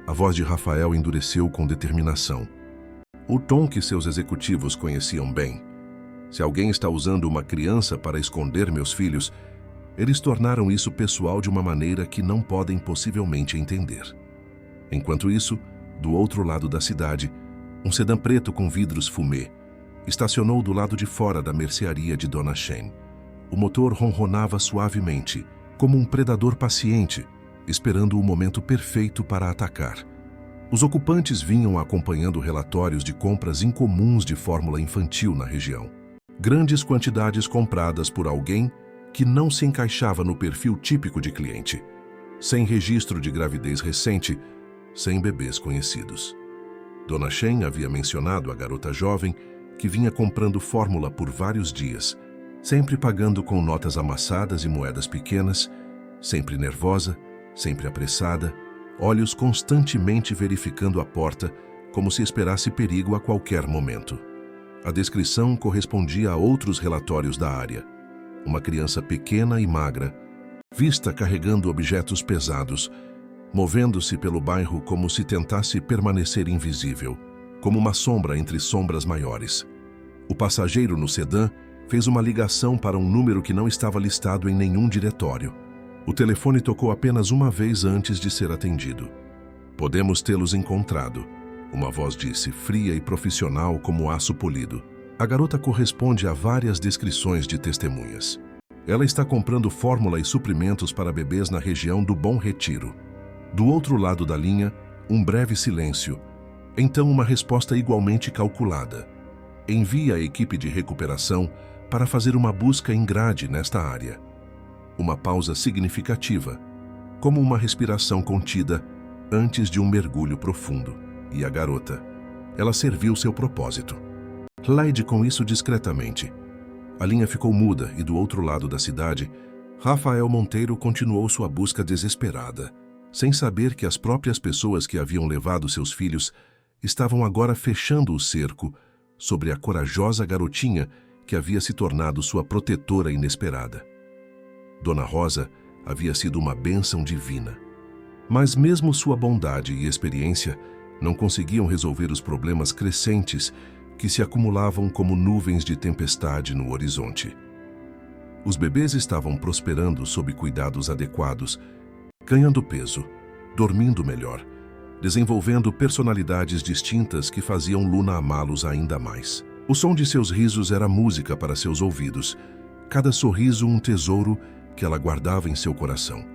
a voz de Rafael endureceu com determinação. O tom que seus executivos conheciam bem. Se alguém está usando uma criança para esconder meus filhos, eles tornaram isso pessoal de uma maneira que não podem possivelmente entender. Enquanto isso, do outro lado da cidade, um sedã preto com vidros fumê estacionou do lado de fora da mercearia de Dona Chen. O motor ronronava suavemente, como um predador paciente, esperando o momento perfeito para atacar. Os ocupantes vinham acompanhando relatórios de compras incomuns de fórmula infantil na região. Grandes quantidades compradas por alguém que não se encaixava no perfil típico de cliente, sem registro de gravidez recente, sem bebês conhecidos. Dona Chen havia mencionado a garota jovem que vinha comprando fórmula por vários dias, sempre pagando com notas amassadas e moedas pequenas, sempre nervosa, sempre apressada, olhos constantemente verificando a porta como se esperasse perigo a qualquer momento. A descrição correspondia a outros relatórios da área. Uma criança pequena e magra, vista carregando objetos pesados, movendo-se pelo bairro como se tentasse permanecer invisível, como uma sombra entre sombras maiores. O passageiro no sedã fez uma ligação para um número que não estava listado em nenhum diretório. O telefone tocou apenas uma vez antes de ser atendido. "Podemos tê-los encontrado", uma voz disse, fria e profissional como aço polido. A garota corresponde a várias descrições de testemunhas. Ela está comprando fórmula e suprimentos para bebês na região do Bom Retiro. Do outro lado da linha, um breve silêncio. Então uma resposta igualmente calculada. Envie a equipe de recuperação para fazer uma busca em grade nesta área. Uma pausa significativa, como uma respiração contida antes de um mergulho profundo. E a garota? Ela serviu seu propósito. Lide com isso discretamente. A linha ficou muda e do outro lado da cidade, Rafael Monteiro continuou sua busca desesperada, sem saber que as próprias pessoas que haviam levado seus filhos estavam agora fechando o cerco sobre a corajosa garotinha que havia se tornado sua protetora inesperada. Dona Rosa havia sido uma bênção divina. Mas mesmo sua bondade e experiência não conseguiam resolver os problemas crescentes que se acumulavam como nuvens de tempestade no horizonte. Os bebês estavam prosperando sob cuidados adequados, ganhando peso, dormindo melhor, desenvolvendo personalidades distintas que faziam Luna amá-los ainda mais. O som de seus risos era música para seus ouvidos, cada sorriso um tesouro que ela guardava em seu coração.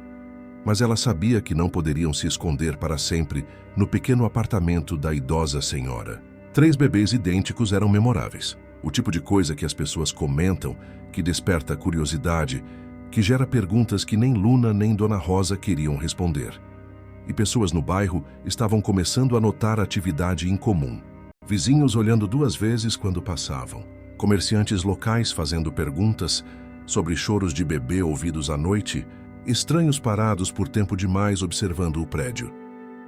Mas ela sabia que não poderiam se esconder para sempre no pequeno apartamento da idosa senhora. 3 bebês idênticos eram memoráveis. O tipo de coisa que as pessoas comentam, que desperta curiosidade, que gera perguntas que nem Luna nem Dona Rosa queriam responder. E pessoas no bairro estavam começando a notar atividade incomum. Vizinhos olhando 2 vezes quando passavam. Comerciantes locais fazendo perguntas sobre choros de bebê ouvidos à noite. Estranhos parados por tempo demais observando o prédio.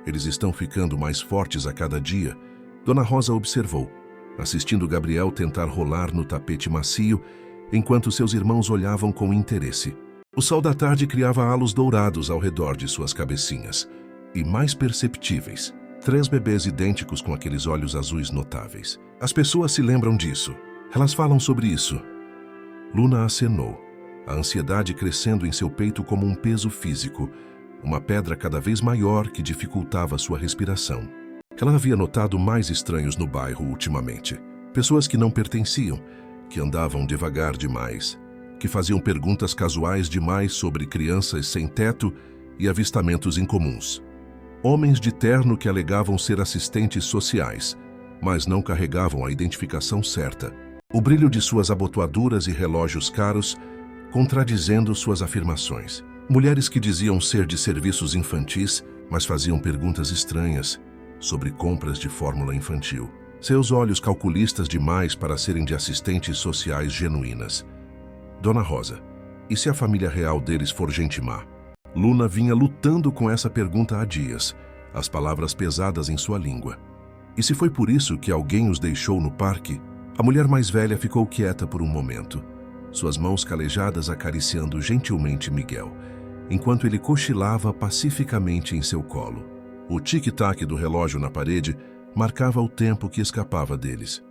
Eles estão ficando mais fortes a cada dia, Dona Rosa observou, assistindo Gabriel tentar rolar no tapete macio, enquanto seus irmãos olhavam com interesse. O sol da tarde criava halos dourados ao redor de suas cabecinhas, e mais perceptíveis, 3 bebês idênticos com aqueles olhos azuis notáveis. As pessoas se lembram disso. Elas falam sobre isso. Luna acenou, a ansiedade crescendo em seu peito como um peso físico, uma pedra cada vez maior que dificultava sua respiração. Ela havia notado mais estranhos no bairro ultimamente. Pessoas que não pertenciam, que andavam devagar demais, que faziam perguntas casuais demais sobre crianças sem teto e avistamentos incomuns. Homens de terno que alegavam ser assistentes sociais, mas não carregavam a identificação certa. O brilho de suas abotoaduras e relógios caros contradizendo suas afirmações. Mulheres que diziam ser de serviços infantis, mas faziam perguntas estranhas sobre compras de fórmula infantil. Seus olhos calculistas demais para serem de assistentes sociais genuínas. Dona Rosa, e se a família real deles for gente má? Luna vinha lutando com essa pergunta há dias, as palavras pesadas em sua língua. E se foi por isso que alguém os deixou no parque? A mulher mais velha ficou quieta por um momento. suas mãos calejadas acariciando gentilmente Miguel, enquanto ele cochilava pacificamente em seu colo. O tic-tac do relógio na parede marcava o tempo que escapava deles.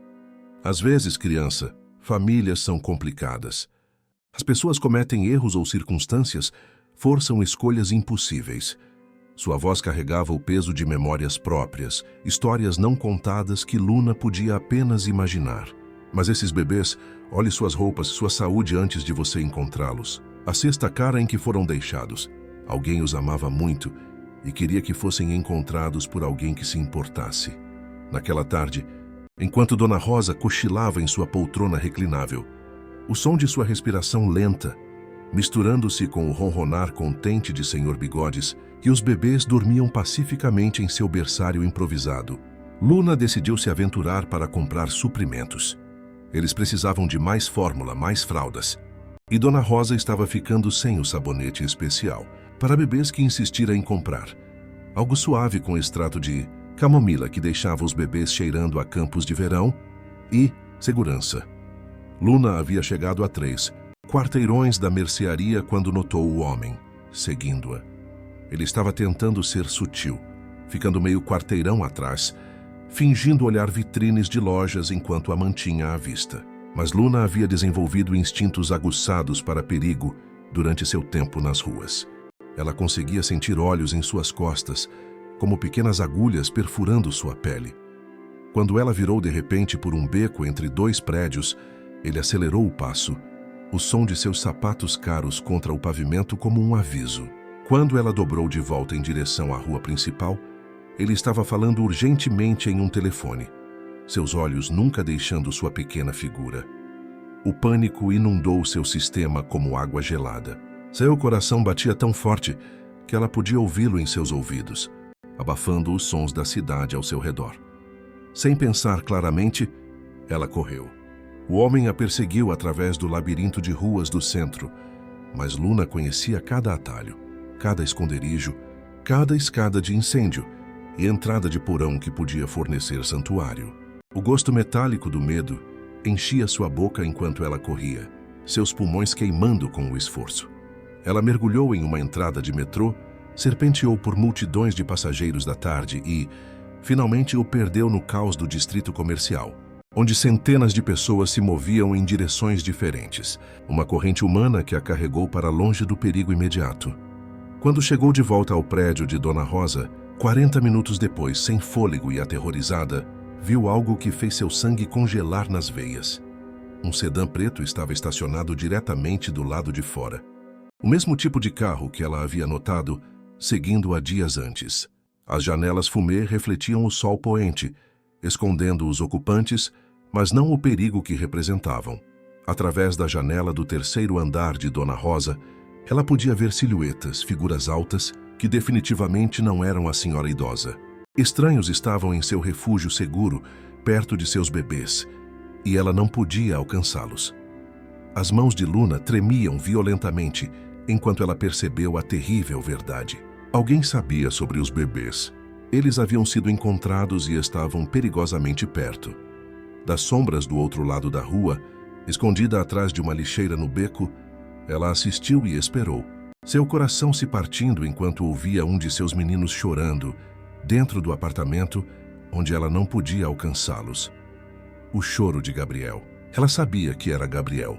Às vezes, criança, famílias são complicadas. As pessoas cometem erros ou circunstâncias forçam escolhas impossíveis. Sua voz carregava o peso de memórias próprias, histórias não contadas que Luna podia apenas imaginar. Mas esses bebês, olhe suas roupas, sua saúde antes de você encontrá-los. A sexta cara em que foram deixados. Alguém os amava muito e queria que fossem encontrados por alguém que se importasse. Naquela tarde, enquanto Dona Rosa cochilava em sua poltrona reclinável, o som de sua respiração lenta, misturando-se com o ronronar contente de Senhor Bigodes, e os bebês dormiam pacificamente em seu berçário improvisado. Luna decidiu se aventurar para comprar suprimentos. Eles precisavam de mais fórmula, mais fraldas. E Dona Rosa estava ficando sem o sabonete especial para bebês que insistira em comprar. Algo suave com extrato de camomila que deixava os bebês cheirando a campos de verão e segurança. Luna havia chegado a 3 quarteirões da mercearia quando notou o homem, seguindo-a. Ele estava tentando ser sutil, ficando meio quarteirão atrás, fingindo olhar vitrines de lojas enquanto a mantinha à vista. Mas Luna havia desenvolvido instintos aguçados para perigo durante seu tempo nas ruas. Ela conseguia sentir olhos em suas costas, como pequenas agulhas perfurando sua pele. Quando ela virou de repente por um beco entre 2 prédios, ele acelerou o passo, o som de seus sapatos caros contra o pavimento como um aviso. Quando ela dobrou de volta em direção à rua principal, ele estava falando urgentemente em um telefone, seus olhos nunca deixando sua pequena figura. O pânico inundou seu sistema como água gelada. Seu coração batia tão forte que ela podia ouvi-lo em seus ouvidos, abafando os sons da cidade ao seu redor. Sem pensar claramente, ela correu. O homem a perseguiu através do labirinto de ruas do centro, mas Luna conhecia cada atalho, cada esconderijo, cada escada de incêndio e entrada de porão que podia fornecer santuário. O gosto metálico do medo enchia sua boca enquanto ela corria, seus pulmões queimando com o esforço. Ela mergulhou em uma entrada de metrô, serpenteou por multidões de passageiros da tarde e, finalmente, o perdeu no caos do distrito comercial, onde centenas de pessoas se moviam em direções diferentes, uma corrente humana que a carregou para longe do perigo imediato. Quando chegou de volta ao prédio de Dona Rosa, 40 minutos depois, sem fôlego e aterrorizada, viu algo que fez seu sangue congelar nas veias. Um sedã preto estava estacionado diretamente do lado de fora. O mesmo tipo de carro que ela havia notado, seguindo-a dias antes. As janelas fumê refletiam o sol poente, escondendo os ocupantes, mas não o perigo que representavam. Através da janela do 3º andar de Dona Rosa, ela podia ver silhuetas, figuras altas, que definitivamente não eram a senhora idosa. Estranhos estavam em seu refúgio seguro, perto de seus bebês, e ela não podia alcançá-los. As mãos de Luna tremiam violentamente, enquanto ela percebeu a terrível verdade. Alguém sabia sobre os bebês. Eles haviam sido encontrados e estavam perigosamente perto. Das sombras do outro lado da rua, escondida atrás de uma lixeira no beco, ela assistiu e esperou, seu coração se partindo enquanto ouvia um de seus meninos chorando, dentro do apartamento onde ela não podia alcançá-los. O choro de Gabriel. Ela sabia que era Gabriel,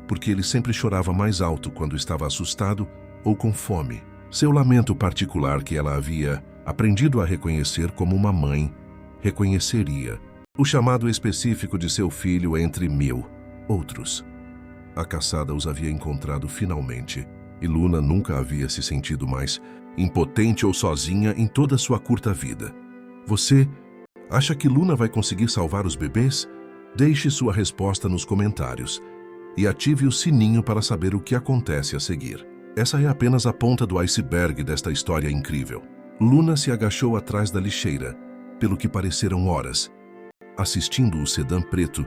porque ele sempre chorava mais alto quando estava assustado ou com fome. Seu lamento particular que ela havia aprendido a reconhecer como uma mãe reconheceria. O chamado específico de seu filho entre 1000 outros. A caçada os havia encontrado finalmente, e Luna nunca havia se sentido mais impotente ou sozinha em toda sua curta vida. Você acha que Luna vai conseguir salvar os bebês? Deixe sua resposta nos comentários e ative o sininho para saber o que acontece a seguir. Essa é apenas a ponta do iceberg desta história incrível. Luna se agachou atrás da lixeira, pelo que pareceram horas, assistindo o sedã preto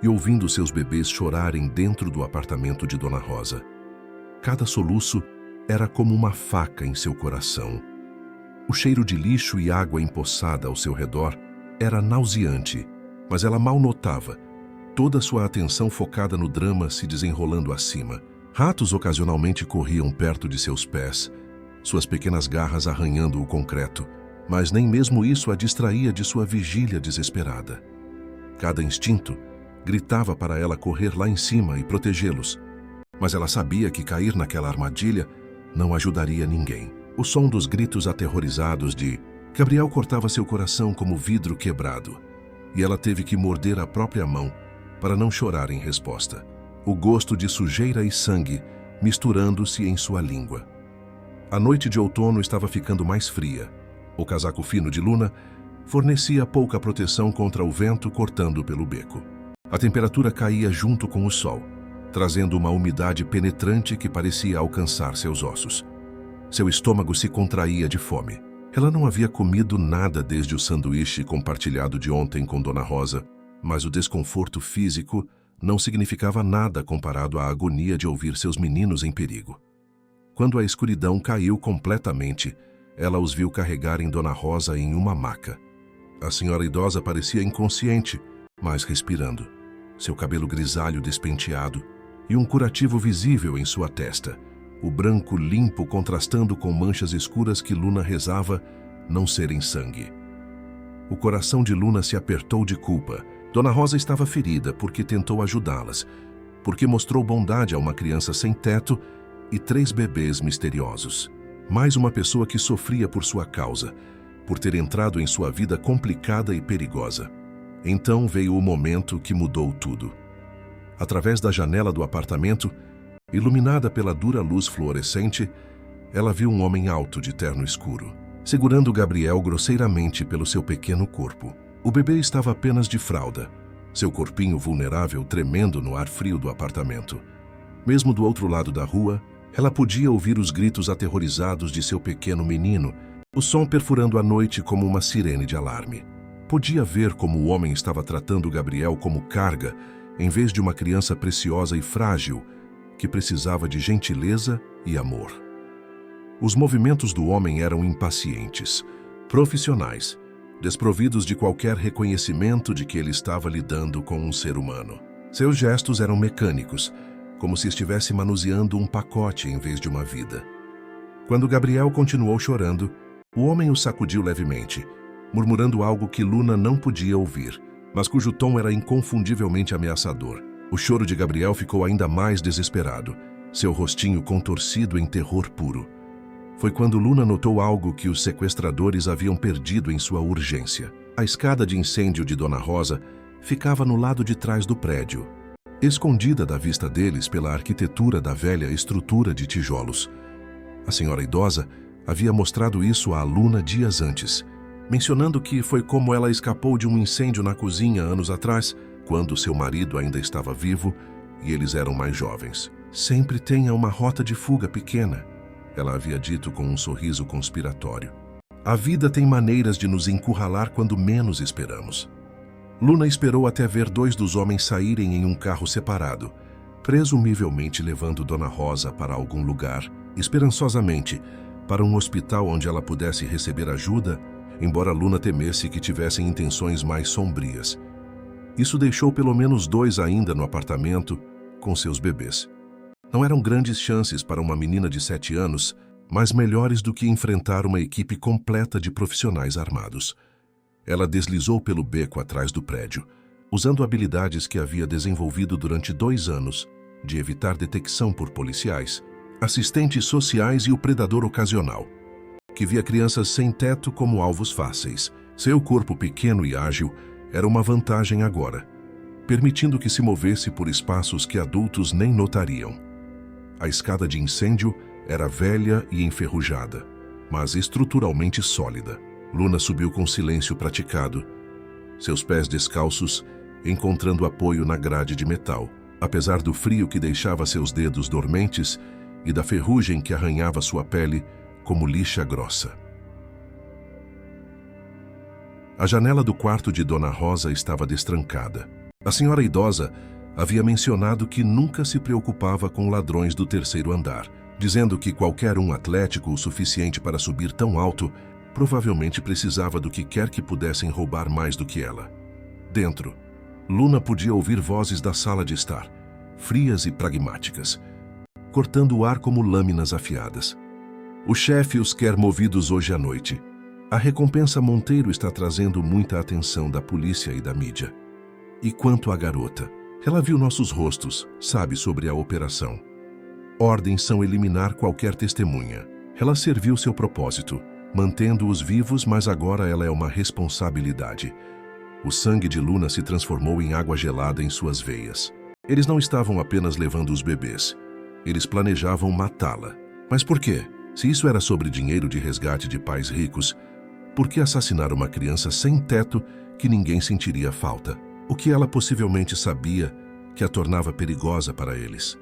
e ouvindo seus bebês chorarem dentro do apartamento de Dona Rosa. Cada soluço era como uma faca em seu coração. O cheiro de lixo e água empoçada ao seu redor era nauseante, mas ela mal notava toda sua atenção focada no drama se desenrolando acima. Ratos ocasionalmente corriam perto de seus pés, suas pequenas garras arranhando o concreto, mas nem mesmo isso a distraía de sua vigília desesperada. Cada instinto gritava para ela correr lá em cima e protegê-los, mas ela sabia que cair naquela armadilha não ajudaria ninguém. O som dos gritos aterrorizados de Gabriel cortava seu coração como vidro quebrado, e ela teve que morder a própria mão para não chorar em resposta. O gosto de sujeira e sangue misturando-se em sua língua. A noite de outono estava ficando mais fria. O casaco fino de Luna fornecia pouca proteção contra o vento cortando pelo beco. A temperatura caía junto com o sol, trazendo uma umidade penetrante que parecia alcançar seus ossos. Seu estômago se contraía de fome. Ela não havia comido nada desde o sanduíche compartilhado de ontem com Dona Rosa, mas o desconforto físico não significava nada comparado à agonia de ouvir seus meninos em perigo. Quando a escuridão caiu completamente, ela os viu carregarem Dona Rosa em uma maca. A senhora idosa parecia inconsciente, mas respirando, seu cabelo grisalho despenteado e um curativo visível em sua testa, o branco limpo contrastando com manchas escuras que Luna rezava não serem sangue. O coração de Luna se apertou de culpa. Dona Rosa estava ferida porque tentou ajudá-las, porque mostrou bondade a uma criança sem teto e 3 bebês misteriosos. Mais uma pessoa que sofria por sua causa, por ter entrado em sua vida complicada e perigosa. Então veio o momento que mudou tudo. Através da janela do apartamento, iluminada pela dura luz fluorescente, ela viu um homem alto de terno escuro, segurando Gabriel grosseiramente pelo seu pequeno corpo. O bebê estava apenas de fralda, seu corpinho vulnerável tremendo no ar frio do apartamento. Mesmo do outro lado da rua, ela podia ouvir os gritos aterrorizados de seu pequeno menino, o som perfurando a noite como uma sirene de alarme. Podia ver como o homem estava tratando Gabriel como carga, em vez de uma criança preciosa e frágil, que precisava de gentileza e amor. Os movimentos do homem eram impacientes, profissionais, desprovidos de qualquer reconhecimento de que ele estava lidando com um ser humano. Seus gestos eram mecânicos, como se estivesse manuseando um pacote em vez de uma vida. Quando Gabriel continuou chorando, o homem o sacudiu levemente, murmurando algo que Luna não podia ouvir, mas cujo tom era inconfundivelmente ameaçador. O choro de Gabriel ficou ainda mais desesperado, seu rostinho contorcido em terror puro. Foi quando Luna notou algo que os sequestradores haviam perdido em sua urgência. A escada de incêndio de Dona Rosa ficava no lado de trás do prédio, escondida da vista deles pela arquitetura da velha estrutura de tijolos. A senhora idosa havia mostrado isso a Luna dias antes, mencionando que foi como ela escapou de um incêndio na cozinha anos atrás, quando seu marido ainda estava vivo e eles eram mais jovens. Sempre tenha uma rota de fuga pequena, ela havia dito com um sorriso conspiratório. A vida tem maneiras de nos encurralar quando menos esperamos. Luna esperou até ver 2 dos homens saírem em um carro separado, presumivelmente levando Dona Rosa para algum lugar, esperançosamente, para um hospital onde ela pudesse receber ajuda, embora Luna temesse que tivessem intenções mais sombrias. Isso deixou pelo menos 2 ainda no apartamento, com seus bebês. Não eram grandes chances para uma menina de 7 anos, mas melhores do que enfrentar uma equipe completa de profissionais armados. Ela deslizou pelo beco atrás do prédio, usando habilidades que havia desenvolvido durante 2 anos, de evitar detecção por policiais, assistentes sociais e o predador ocasional, que via crianças sem teto como alvos fáceis. Seu corpo pequeno e ágil era uma vantagem agora, permitindo que se movesse por espaços que adultos nem notariam. A escada de incêndio era velha e enferrujada, mas estruturalmente sólida. Luna subiu com silêncio praticado, seus pés descalços encontrando apoio na grade de metal, apesar do frio que deixava seus dedos dormentes e da ferrugem que arranhava sua pele como lixa grossa. A janela do quarto de Dona Rosa estava destrancada. A senhora idosa havia mencionado que nunca se preocupava com ladrões do 3º andar, dizendo que qualquer um atlético o suficiente para subir tão alto provavelmente precisava do que quer que pudessem roubar mais do que ela. Dentro, Luna podia ouvir vozes da sala de estar, frias e pragmáticas, cortando o ar como lâminas afiadas. O chefe os quer movidos hoje à noite. A recompensa Monteiro está trazendo muita atenção da polícia e da mídia. E quanto à garota? Ela viu nossos rostos, sabe sobre a operação. Ordens são eliminar qualquer testemunha. Ela serviu seu propósito, mantendo-os vivos, mas agora ela é uma responsabilidade. O sangue de Luna se transformou em água gelada em suas veias. Eles não estavam apenas levando os bebês. Eles planejavam matá-la. Mas por quê? Se isso era sobre dinheiro de resgate de pais ricos, por que assassinar uma criança sem teto que ninguém sentiria falta? O que ela possivelmente sabia que a tornava perigosa para eles?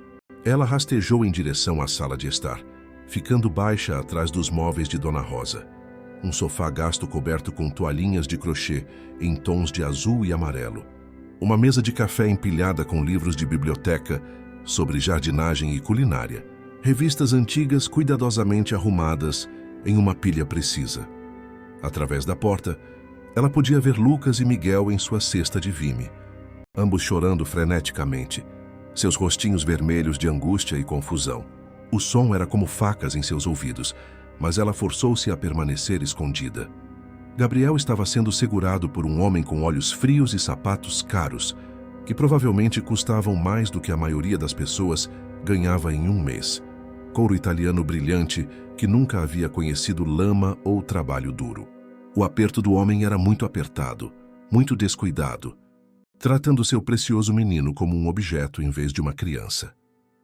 Ela rastejou em direção à sala de estar, ficando baixa atrás dos móveis de Dona Rosa. Um sofá gasto coberto com toalhinhas de crochê em tons de azul e amarelo. Uma mesa de café empilhada com livros de biblioteca sobre jardinagem e culinária. Revistas antigas cuidadosamente arrumadas em uma pilha precisa. Através da porta, ela podia ver Lucas e Miguel em sua cesta de vime, ambos chorando freneticamente, seus rostinhos vermelhos de angústia e confusão. O som era como facas em seus ouvidos, mas ela forçou-se a permanecer escondida. Gabriel estava sendo segurado por um homem com olhos frios e sapatos caros, que provavelmente custavam mais do que a maioria das pessoas ganhava em um mês. Couro italiano brilhante que nunca havia conhecido lama ou trabalho duro. O aperto do homem era muito apertado, muito descuidado, tratando seu precioso menino como um objeto em vez de uma criança.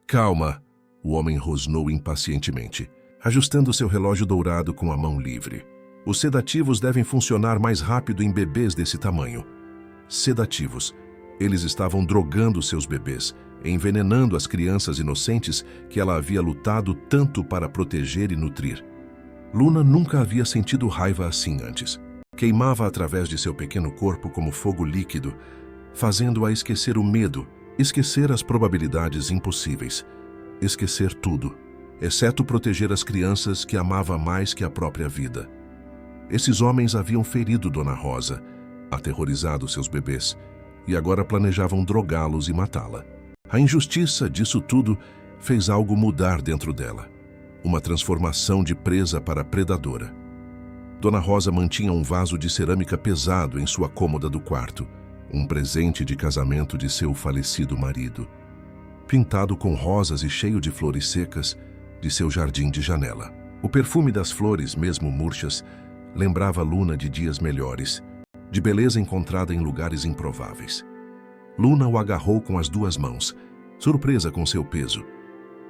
Calma, o homem rosnou impacientemente, ajustando seu relógio dourado com a mão livre. Os sedativos devem funcionar mais rápido em bebês desse tamanho. Sedativos. Eles estavam drogando seus bebês, envenenando as crianças inocentes que ela havia lutado tanto para proteger e nutrir. Luna nunca havia sentido raiva assim antes. Queimava através de seu pequeno corpo como fogo líquido, fazendo-a esquecer o medo, esquecer as probabilidades impossíveis, esquecer tudo, exceto proteger as crianças que amava mais que a própria vida. Esses homens haviam ferido Dona Rosa, aterrorizado seus bebês, e agora planejavam drogá-los e matá-la. A injustiça disso tudo fez algo mudar dentro dela. Uma transformação de presa para predadora. Dona Rosa mantinha um vaso de cerâmica pesado em sua cômoda do quarto, um presente de casamento de seu falecido marido. Pintado com rosas e cheio de flores secas, de seu jardim de janela. O perfume das flores, mesmo murchas, lembrava Luna de dias melhores, de beleza encontrada em lugares improváveis. Luna o agarrou com as duas mãos, surpresa com seu peso,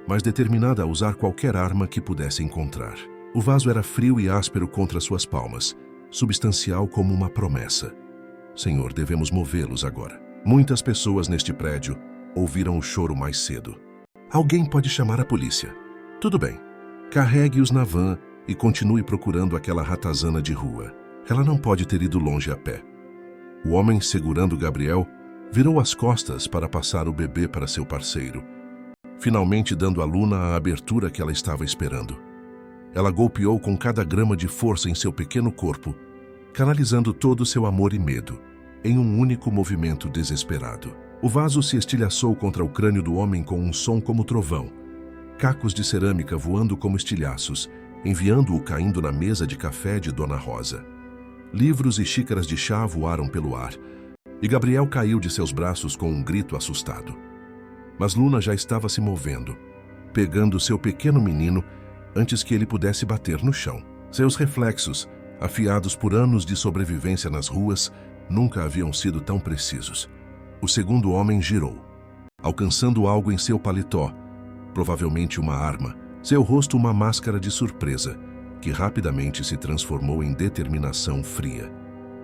mas determinada a usar qualquer arma que pudesse encontrar. O vaso era frio e áspero contra suas palmas, substancial como uma promessa. Senhor, devemos movê-los agora. Muitas pessoas neste prédio ouviram o choro mais cedo. Alguém pode chamar a polícia. Tudo bem. Carregue-os na van e continue procurando aquela ratazana de rua. Ela não pode ter ido longe a pé. O homem, segurando Gabriel, virou as costas para passar o bebê para seu parceiro, finalmente dando a Luna a abertura que ela estava esperando. Ela golpeou com cada grama de força em seu pequeno corpo, canalizando todo o seu amor e medo, em um único movimento desesperado. O vaso se estilhaçou contra o crânio do homem com um som como trovão, cacos de cerâmica voando como estilhaços, enviando-o caindo na mesa de café de Dona Rosa. Livros e xícaras de chá voaram pelo ar, e Gabriel caiu de seus braços com um grito assustado. Mas Luna já estava se movendo, pegando seu pequeno menino antes que ele pudesse bater no chão. Seus reflexos, afiados por anos de sobrevivência nas ruas, nunca haviam sido tão precisos. O segundo homem girou, alcançando algo em seu paletó, provavelmente uma arma, seu rosto uma máscara de surpresa, que rapidamente se transformou em determinação fria.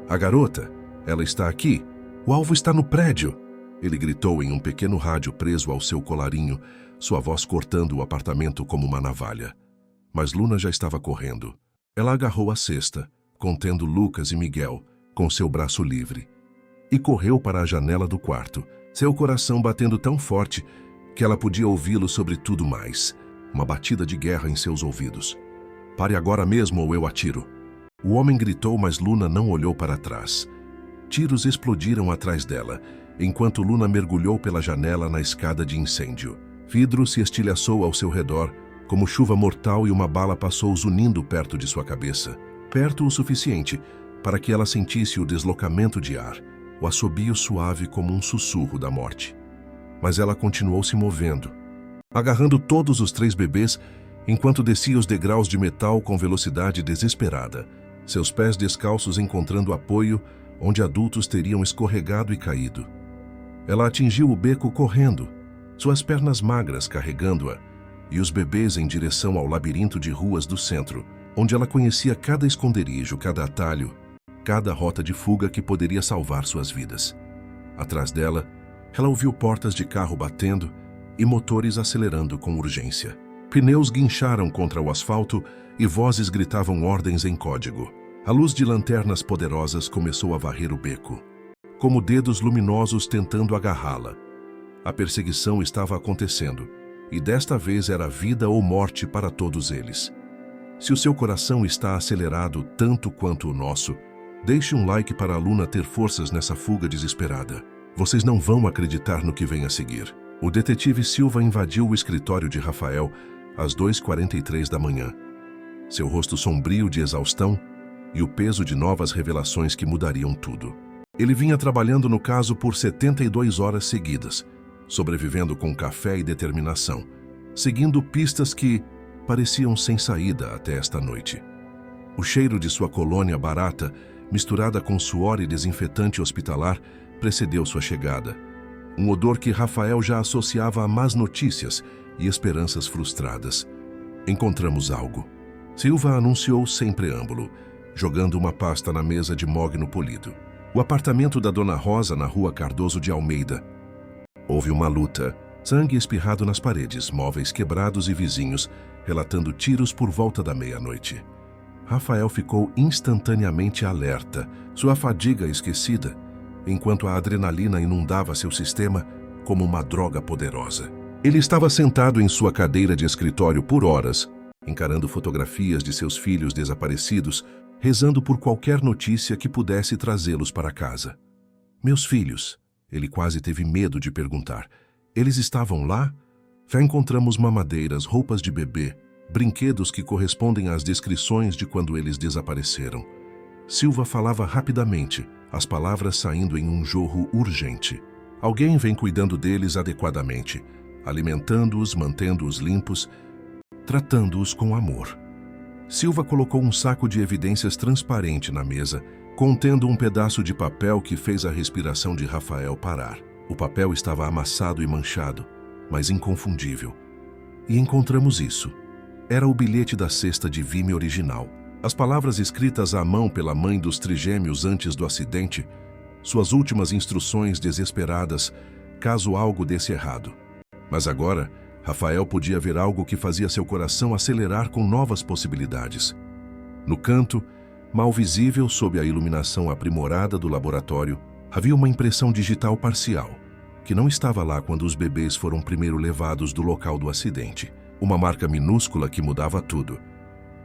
A garota, ela está aqui. O alvo está no prédio. Ele gritou em um pequeno rádio preso ao seu colarinho, sua voz cortando o apartamento como uma navalha. Mas Luna já estava correndo. Ela agarrou a cesta, contendo Lucas e Miguel, com seu braço livre, e correu para a janela do quarto, seu coração batendo tão forte que ela podia ouvi-lo sobre tudo mais, uma batida de guerra em seus ouvidos. Pare agora mesmo ou eu atiro. O homem gritou, mas Luna não olhou para trás. Tiros explodiram atrás dela, enquanto Luna mergulhou pela janela na escada de incêndio. Vidro se estilhaçou ao seu redor, como chuva mortal, e uma bala passou zunindo perto de sua cabeça. Perto o suficiente para que ela sentisse o deslocamento de ar, o assobio suave como um sussurro da morte. Mas ela continuou se movendo, agarrando todos os 3 bebês enquanto descia os degraus de metal com velocidade desesperada, seus pés descalços encontrando apoio onde adultos teriam escorregado e caído. Ela atingiu o beco correndo, suas pernas magras carregando-a, e os bebês em direção ao labirinto de ruas do centro, onde ela conhecia cada esconderijo, cada atalho, cada rota de fuga que poderia salvar suas vidas. Atrás dela, ela ouviu portas de carro batendo e motores acelerando com urgência. Pneus guincharam contra o asfalto e vozes gritavam ordens em código. A luz de lanternas poderosas começou a varrer o beco, como dedos luminosos tentando agarrá-la. A perseguição estava acontecendo, e desta vez era vida ou morte para todos eles. Se o seu coração está acelerado tanto quanto o nosso, deixe um like para a Luna ter forças nessa fuga desesperada. Vocês não vão acreditar no que vem a seguir. O detetive Silva invadiu o escritório de Rafael às 2h43 da manhã. Seu rosto sombrio de exaustão e o peso de novas revelações que mudariam tudo. Ele vinha trabalhando no caso por 72 horas seguidas, sobrevivendo com café e determinação, seguindo pistas que pareciam sem saída até esta noite. O cheiro de sua colônia barata, misturada com suor e desinfetante hospitalar, precedeu sua chegada. Um odor que Rafael já associava a más notícias e esperanças frustradas. Encontramos algo. Silva anunciou sem preâmbulo, jogando uma pasta na mesa de mogno polido. O apartamento da Dona Rosa na rua Cardoso de Almeida. Houve uma luta, sangue espirrado nas paredes, móveis quebrados e vizinhos relatando tiros por volta da meia-noite. Rafael ficou instantaneamente alerta, sua fadiga esquecida, enquanto a adrenalina inundava seu sistema como uma droga poderosa. Ele estava sentado em sua cadeira de escritório por horas, encarando fotografias de seus filhos desaparecidos, rezando por qualquer notícia que pudesse trazê-los para casa. Meus filhos, ele quase teve medo de perguntar. Eles estavam lá? Já encontramos mamadeiras, roupas de bebê, brinquedos que correspondem às descrições de quando eles desapareceram. Silva falava rapidamente, as palavras saindo em um jorro urgente. Alguém vem cuidando deles adequadamente, alimentando-os, mantendo-os limpos, tratando-os com amor. Silva colocou um saco de evidências transparente na mesa, contendo um pedaço de papel que fez a respiração de Rafael parar. O papel estava amassado e manchado, mas inconfundível. E encontramos isso. Era o bilhete da cesta de Vime original. As palavras escritas à mão pela mãe dos trigêmeos antes do acidente, suas últimas instruções desesperadas, caso algo desse errado. Mas agora, Rafael podia ver algo que fazia seu coração acelerar com novas possibilidades. No canto, mal visível sob a iluminação aprimorada do laboratório, havia uma impressão digital parcial, que não estava lá quando os bebês foram primeiro levados do local do acidente. Uma marca minúscula que mudava tudo.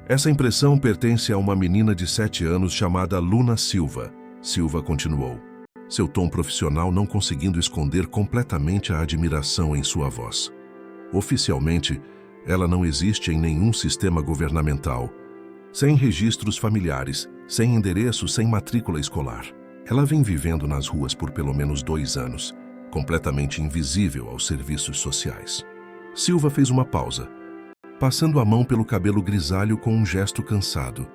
Essa impressão pertence a uma menina de 7 anos chamada Luna Silva. Silva continuou, seu tom profissional não conseguindo esconder completamente a admiração em sua voz. Oficialmente, ela não existe em nenhum sistema governamental, sem registros familiares, sem endereço, sem matrícula escolar. Ela vem vivendo nas ruas por pelo menos 2 anos, completamente invisível aos serviços sociais. Silva fez uma pausa, passando a mão pelo cabelo grisalho com um gesto cansado.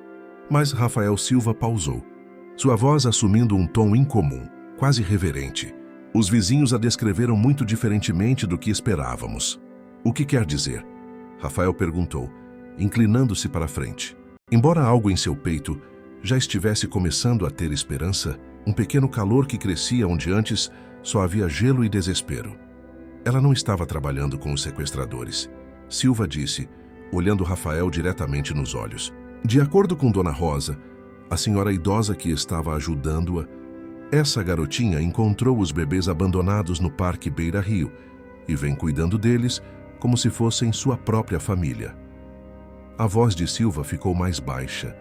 Mas Rafael Silva pausou, sua voz assumindo um tom incomum, quase reverente. Os vizinhos a descreveram muito diferentemente do que esperávamos. O que quer dizer? Rafael perguntou, inclinando-se para a frente. Embora algo em seu peito já estivesse começando a ter esperança, um pequeno calor que crescia onde antes só havia gelo e desespero. Ela não estava trabalhando com os sequestradores. Silva disse, olhando Rafael diretamente nos olhos. De acordo com Dona Rosa, a senhora idosa que estava ajudando-a, essa garotinha encontrou os bebês abandonados no Parque Beira Rio e vem cuidando deles como se fossem sua própria família. A voz de Silva ficou mais baixa,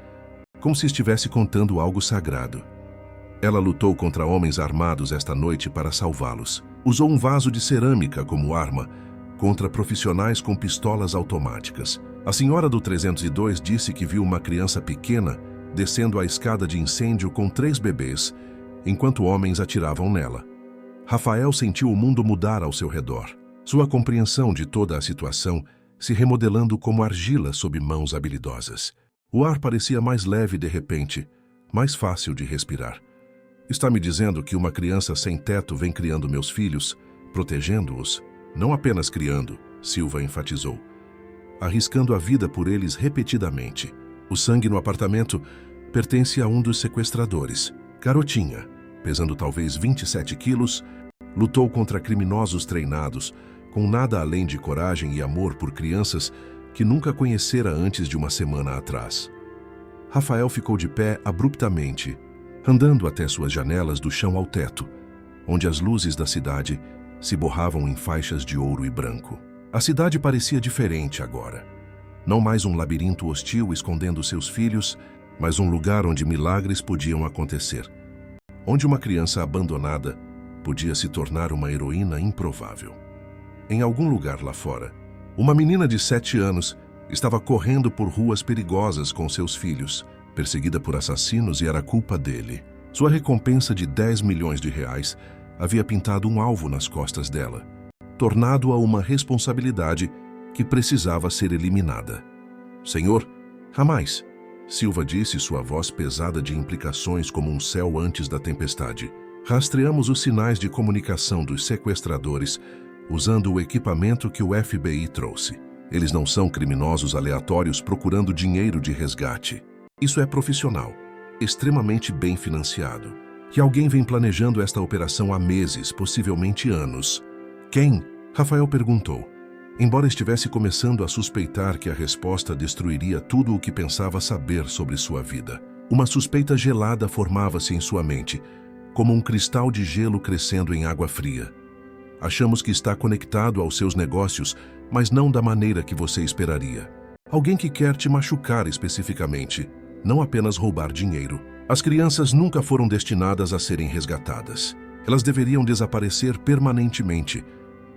como se estivesse contando algo sagrado. Ela lutou contra homens armados esta noite para salvá-los. Usou um vaso de cerâmica como arma contra profissionais com pistolas automáticas. A senhora do 302 disse que viu uma criança pequena descendo a escada de incêndio com 3 bebês, enquanto homens atiravam nela. Rafael sentiu o mundo mudar ao seu redor. Sua compreensão de toda a situação se remodelando como argila sob mãos habilidosas. O ar parecia mais leve de repente, mais fácil de respirar. Está me dizendo que uma criança sem teto vem criando meus filhos, protegendo-os? Não apenas criando, Silva enfatizou, arriscando a vida por eles repetidamente. O sangue no apartamento pertence a um dos sequestradores. Garotinha, pesando talvez 27 quilos, lutou contra criminosos treinados, com nada além de coragem e amor por crianças que nunca conhecera antes de uma semana atrás. Rafael ficou de pé abruptamente, andando até suas janelas do chão ao teto, onde as luzes da cidade se borravam em faixas de ouro e branco. A cidade parecia diferente agora. Não mais um labirinto hostil escondendo seus filhos, mas um lugar onde milagres podiam acontecer. Onde uma criança abandonada podia se tornar uma heroína improvável. Em algum lugar lá fora, uma menina de 7 anos estava correndo por ruas perigosas com seus filhos, perseguida por assassinos, e era culpa dele. Sua recompensa de 10 milhões de reais havia pintado um alvo nas costas dela, tornado-a uma responsabilidade que precisava ser eliminada. Senhor, jamais, Silva disse, sua voz pesada de implicações como um céu antes da tempestade. Rastreamos os sinais de comunicação dos sequestradores usando o equipamento que o FBI trouxe. Eles não são criminosos aleatórios procurando dinheiro de resgate. Isso é profissional, extremamente bem financiado. Que alguém vem planejando esta operação há meses, possivelmente anos. Quem? Rafael perguntou, embora estivesse começando a suspeitar que a resposta destruiria tudo o que pensava saber sobre sua vida. Uma suspeita gelada formava-se em sua mente, como um cristal de gelo crescendo em água fria. Achamos que está conectado aos seus negócios, mas não da maneira que você esperaria. Alguém que quer te machucar especificamente, não apenas roubar dinheiro. As crianças nunca foram destinadas a serem resgatadas. Elas deveriam desaparecer permanentemente,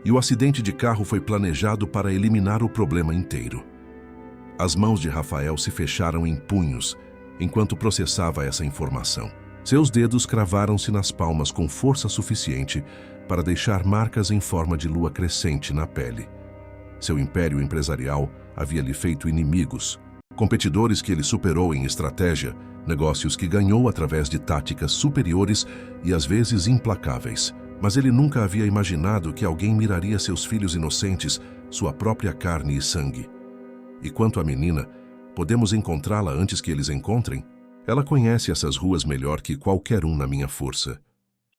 e o acidente de carro foi planejado para eliminar o problema inteiro. As mãos de Rafael se fecharam em punhos enquanto processava essa informação. Seus dedos cravaram-se nas palmas com força suficiente para deixar marcas em forma de lua crescente na pele. Seu império empresarial havia lhe feito inimigos, competidores que ele superou em estratégia, negócios que ganhou através de táticas superiores e às vezes implacáveis. Mas ele nunca havia imaginado que alguém miraria seus filhos inocentes, sua própria carne e sangue. E quanto à menina, podemos encontrá-la antes que eles encontrem? Ela conhece essas ruas melhor que qualquer um na minha força.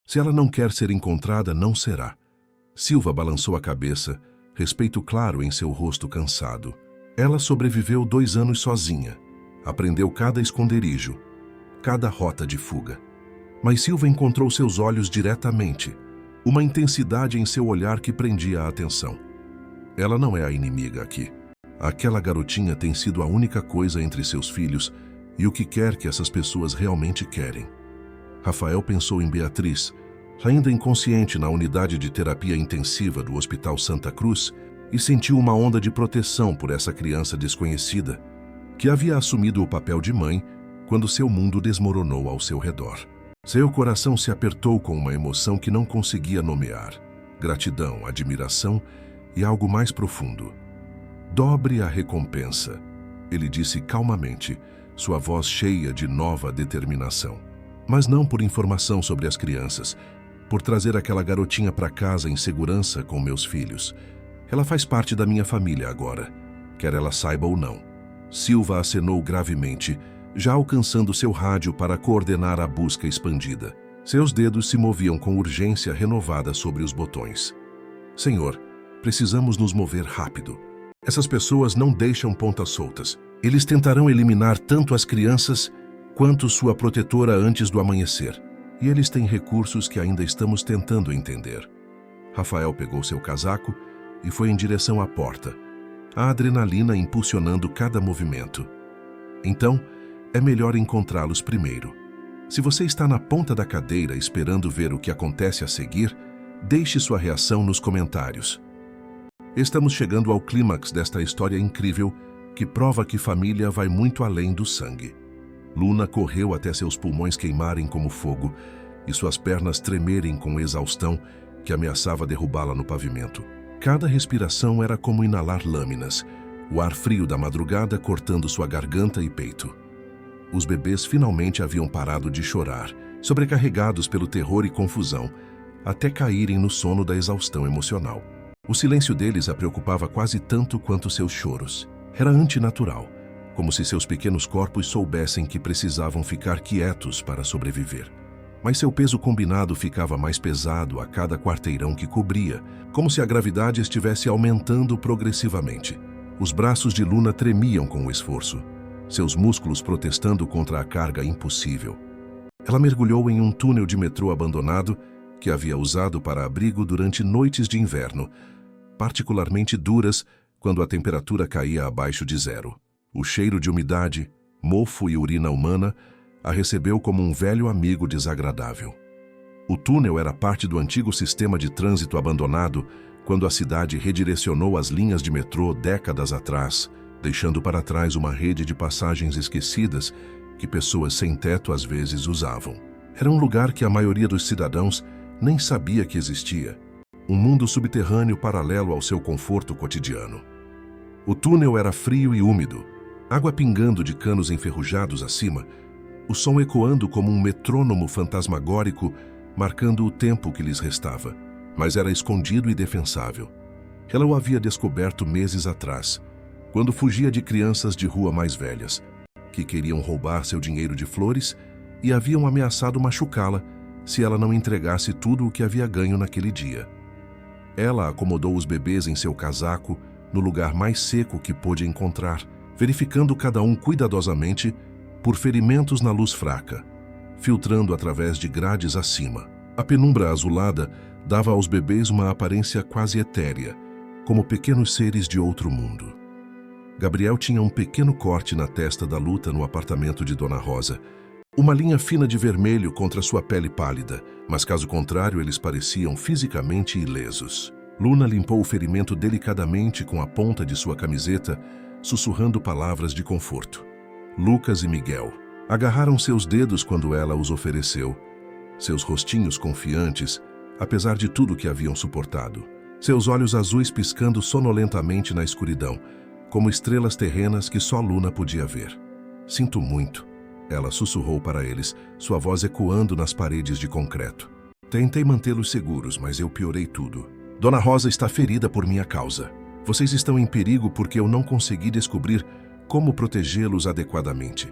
Se ela não quer ser encontrada, não será. Silva balançou a cabeça, respeito claro em seu rosto cansado. Ela sobreviveu 2 anos sozinha. Aprendeu cada esconderijo, cada rota de fuga. Mas Silva encontrou seus olhos diretamente, uma intensidade em seu olhar que prendia a atenção. Ela não é a inimiga aqui. Aquela garotinha tem sido a única coisa entre seus filhos e o que quer que essas pessoas realmente querem. Rafael pensou em Beatriz, ainda inconsciente na unidade de terapia intensiva do Hospital Santa Cruz, e sentiu uma onda de proteção por essa criança desconhecida, que havia assumido o papel de mãe quando seu mundo desmoronou ao seu redor. Seu coração se apertou com uma emoção que não conseguia nomear. Gratidão, admiração e algo mais profundo. Dobre a recompensa, ele disse calmamente, sua voz cheia de nova determinação. Mas não por informação sobre as crianças, por trazer aquela garotinha para casa em segurança com meus filhos. Ela faz parte da minha família agora, quer ela saiba ou não. Silva acenou gravemente, já alcançando seu rádio para coordenar a busca expandida. Seus dedos se moviam com urgência renovada sobre os botões. Senhor, precisamos nos mover rápido. Essas pessoas não deixam pontas soltas. Eles tentarão eliminar tanto as crianças quanto sua protetora antes do amanhecer. E eles têm recursos que ainda estamos tentando entender. Rafael pegou seu casaco e foi em direção à porta, a adrenalina impulsionando cada movimento. Então, é melhor encontrá-los primeiro. Se você está na ponta da cadeira esperando ver o que acontece a seguir, deixe sua reação nos comentários. Estamos chegando ao clímax desta história incrível que prova que família vai muito além do sangue. Luna correu até seus pulmões queimarem como fogo e suas pernas tremerem com exaustão que ameaçava derrubá-la no pavimento. Cada respiração era como inalar lâminas, o ar frio da madrugada cortando sua garganta e peito. Os bebês finalmente haviam parado de chorar, sobrecarregados pelo terror e confusão, até caírem no sono da exaustão emocional. O silêncio deles a preocupava quase tanto quanto seus choros. Era antinatural, como se seus pequenos corpos soubessem que precisavam ficar quietos para sobreviver. Mas seu peso combinado ficava mais pesado a cada quarteirão que cobria, como se a gravidade estivesse aumentando progressivamente. Os braços de Luna tremiam com o esforço, seus músculos protestando contra a carga impossível. Ela mergulhou em um túnel de metrô abandonado que havia usado para abrigo durante noites de inverno, particularmente duras quando a temperatura caía abaixo de zero. O cheiro de umidade, mofo e urina humana a recebeu como um velho amigo desagradável. O túnel era parte do antigo sistema de trânsito abandonado quando a cidade redirecionou as linhas de metrô décadas atrás, deixando para trás uma rede de passagens esquecidas que pessoas sem teto às vezes usavam. Era um lugar que a maioria dos cidadãos nem sabia que existia, um mundo subterrâneo paralelo ao seu conforto cotidiano. O túnel era frio e úmido, água pingando de canos enferrujados acima, o som ecoando como um metrônomo fantasmagórico, marcando o tempo que lhes restava. Mas era escondido e defensável. Ela o havia descoberto meses atrás, quando fugia de crianças de rua mais velhas, que queriam roubar seu dinheiro de flores e haviam ameaçado machucá-la se ela não entregasse tudo o que havia ganho naquele dia. Ela acomodou os bebês em seu casaco no lugar mais seco que pôde encontrar, verificando cada um cuidadosamente por ferimentos na luz fraca, filtrando através de grades acima. A penumbra azulada dava aos bebês uma aparência quase etérea, como pequenos seres de outro mundo. Gabriel tinha um pequeno corte na testa da luta no apartamento de Dona Rosa, uma linha fina de vermelho contra sua pele pálida, mas caso contrário eles pareciam fisicamente ilesos. Luna limpou o ferimento delicadamente com a ponta de sua camiseta, sussurrando palavras de conforto. Lucas e Miguel agarraram seus dedos quando ela os ofereceu, seus rostinhos confiantes, apesar de tudo que haviam suportado. Seus olhos azuis piscando sonolentamente na escuridão, como estrelas terrenas que só Luna podia ver. Sinto muito, ela sussurrou para eles, sua voz ecoando nas paredes de concreto. Tentei mantê-los seguros, mas eu piorei tudo. Dona Rosa está ferida por minha causa. Vocês estão em perigo porque eu não consegui descobrir como protegê-los adequadamente.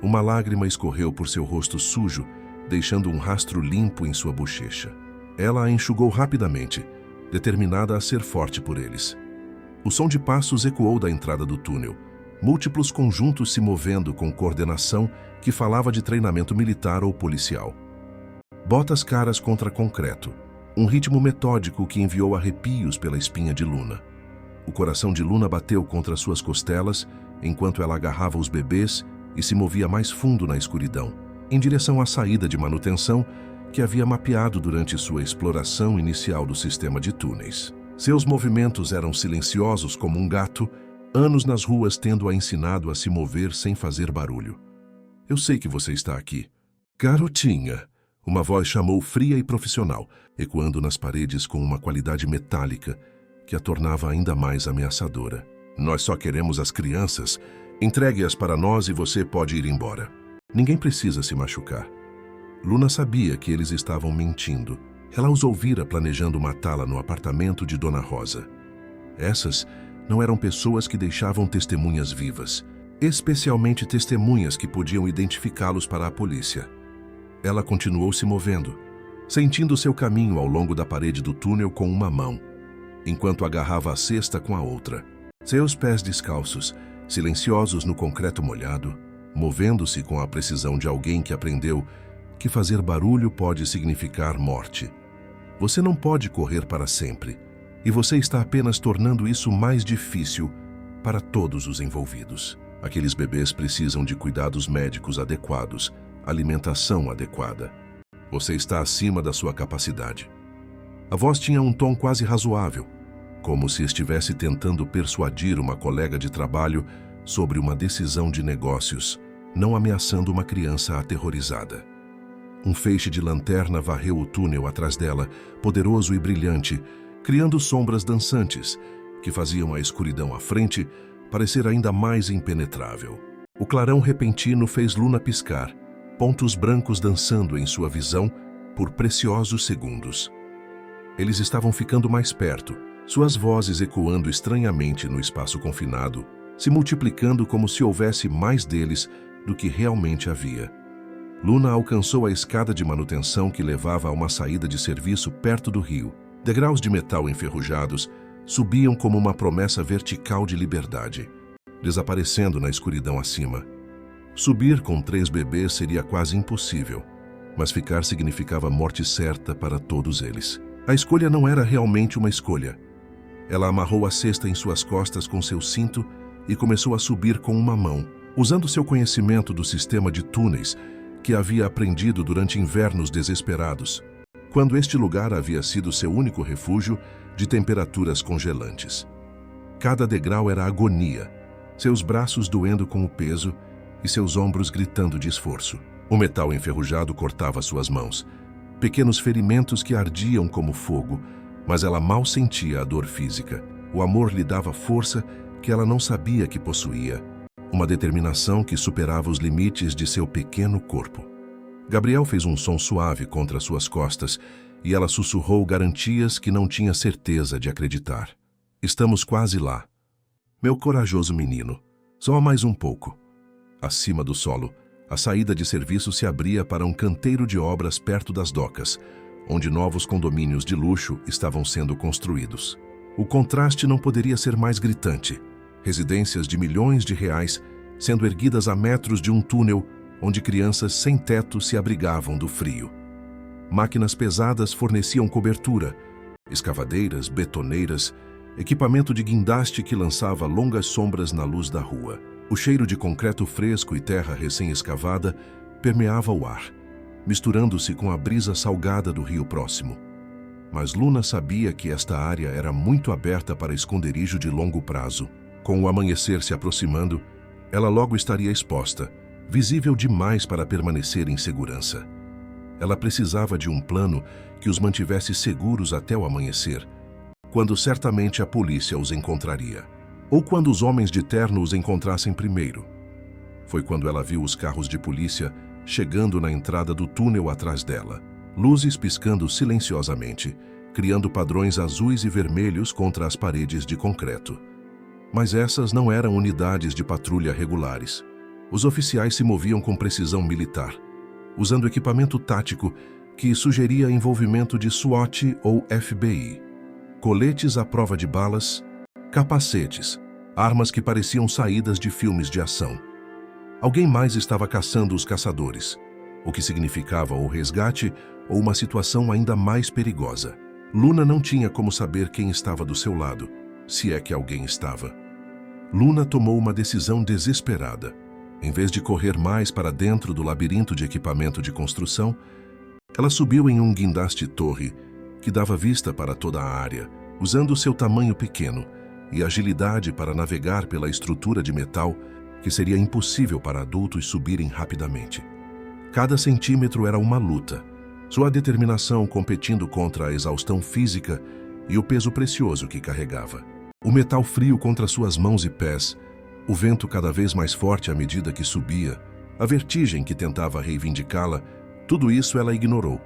Uma lágrima escorreu por seu rosto sujo, deixando um rastro limpo em sua bochecha. Ela a enxugou rapidamente, determinada a ser forte por eles. O som de passos ecoou da entrada do túnel, múltiplos conjuntos se movendo com coordenação que falava de treinamento militar ou policial. Botas caras contra concreto, um ritmo metódico que enviou arrepios pela espinha de Luna. O coração de Luna bateu contra suas costelas enquanto ela agarrava os bebês e se movia mais fundo na escuridão, em direção à saída de manutenção que havia mapeado durante sua exploração inicial do sistema de túneis. Seus movimentos eram silenciosos como um gato, anos nas ruas tendo-a ensinado a se mover sem fazer barulho. Eu sei que você está aqui. Garotinha, uma voz chamou fria e profissional, ecoando nas paredes com uma qualidade metálica que a tornava ainda mais ameaçadora. Nós só queremos as crianças. Entregue-as para nós e você pode ir embora. Ninguém precisa se machucar. Luna sabia que eles estavam mentindo. Ela os ouvira planejando matá-la no apartamento de Dona Rosa. Essas não eram pessoas que deixavam testemunhas vivas, especialmente testemunhas que podiam identificá-los para a polícia. Ela continuou se movendo, sentindo seu caminho ao longo da parede do túnel com uma mão, enquanto agarrava a cesta com a outra. Seus pés descalços, silenciosos no concreto molhado, movendo-se com a precisão de alguém que aprendeu que fazer barulho pode significar morte. Você não pode correr para sempre, e você está apenas tornando isso mais difícil para todos os envolvidos. Aqueles bebês precisam de cuidados médicos adequados, alimentação adequada. Você está acima da sua capacidade. A voz tinha um tom quase razoável, como se estivesse tentando persuadir uma colega de trabalho sobre uma decisão de negócios, não ameaçando uma criança aterrorizada. Um feixe de lanterna varreu o túnel atrás dela, poderoso e brilhante, criando sombras dançantes, que faziam a escuridão à frente parecer ainda mais impenetrável. O clarão repentino fez Luna piscar, pontos brancos dançando em sua visão por preciosos segundos. Eles estavam ficando mais perto, suas vozes ecoando estranhamente no espaço confinado, se multiplicando como se houvesse mais deles do que realmente havia. Luna alcançou a escada de manutenção que levava a uma saída de serviço perto do rio. Degraus de metal enferrujados subiam como uma promessa vertical de liberdade, desaparecendo na escuridão acima. Subir com 3 bebês seria quase impossível, mas ficar significava morte certa para todos eles. A escolha não era realmente uma escolha. Ela amarrou a cesta em suas costas com seu cinto e começou a subir com uma mão, usando seu conhecimento do sistema de túneis que havia aprendido durante invernos desesperados, quando este lugar havia sido seu único refúgio de temperaturas congelantes. Cada degrau era agonia, seus braços doendo com o peso e seus ombros gritando de esforço. O metal enferrujado cortava suas mãos, pequenos ferimentos que ardiam como fogo, mas ela mal sentia a dor física. O amor lhe dava força que ela não sabia que possuía, uma determinação que superava os limites de seu pequeno corpo. Gabriel fez um som suave contra suas costas e ela sussurrou garantias que não tinha certeza de acreditar. Estamos quase lá. Meu corajoso menino, só mais um pouco. Acima do solo, a saída de serviço se abria para um canteiro de obras perto das docas, onde novos condomínios de luxo estavam sendo construídos. O contraste não poderia ser mais gritante. Residências de milhões de reais sendo erguidas a metros de um túnel onde crianças sem teto se abrigavam do frio. Máquinas pesadas forneciam cobertura, escavadeiras, betoneiras, equipamento de guindaste que lançava longas sombras na luz da rua. O cheiro de concreto fresco e terra recém-escavada permeava o ar, misturando-se com a brisa salgada do rio próximo. Mas Luna sabia que esta área era muito aberta para esconderijo de longo prazo. Com o amanhecer se aproximando, ela logo estaria exposta, visível demais para permanecer em segurança. Ela precisava de um plano que os mantivesse seguros até o amanhecer, quando certamente a polícia os encontraria. Ou quando os homens de terno os encontrassem primeiro. Foi quando ela viu os carros de polícia chegando na entrada do túnel atrás dela, luzes piscando silenciosamente, criando padrões azuis e vermelhos contra as paredes de concreto. Mas essas não eram unidades de patrulha regulares. Os oficiais se moviam com precisão militar, usando equipamento tático que sugeria envolvimento de SWAT ou FBI. Coletes à prova de balas, capacetes, armas que pareciam saídas de filmes de ação. Alguém mais estava caçando os caçadores, o que significava o resgate ou uma situação ainda mais perigosa. Luna não tinha como saber quem estava do seu lado, se é que alguém estava. Luna tomou uma decisão desesperada. Em vez de correr mais para dentro do labirinto de equipamento de construção, ela subiu em um guindaste torre que dava vista para toda a área, usando seu tamanho pequeno e agilidade para navegar pela estrutura de metal que seria impossível para adultos subirem rapidamente. Cada centímetro era uma luta, sua determinação competindo contra a exaustão física e o peso precioso que carregava. O metal frio contra suas mãos e pés, o vento cada vez mais forte à medida que subia, a vertigem que tentava reivindicá-la, tudo isso ela ignorou,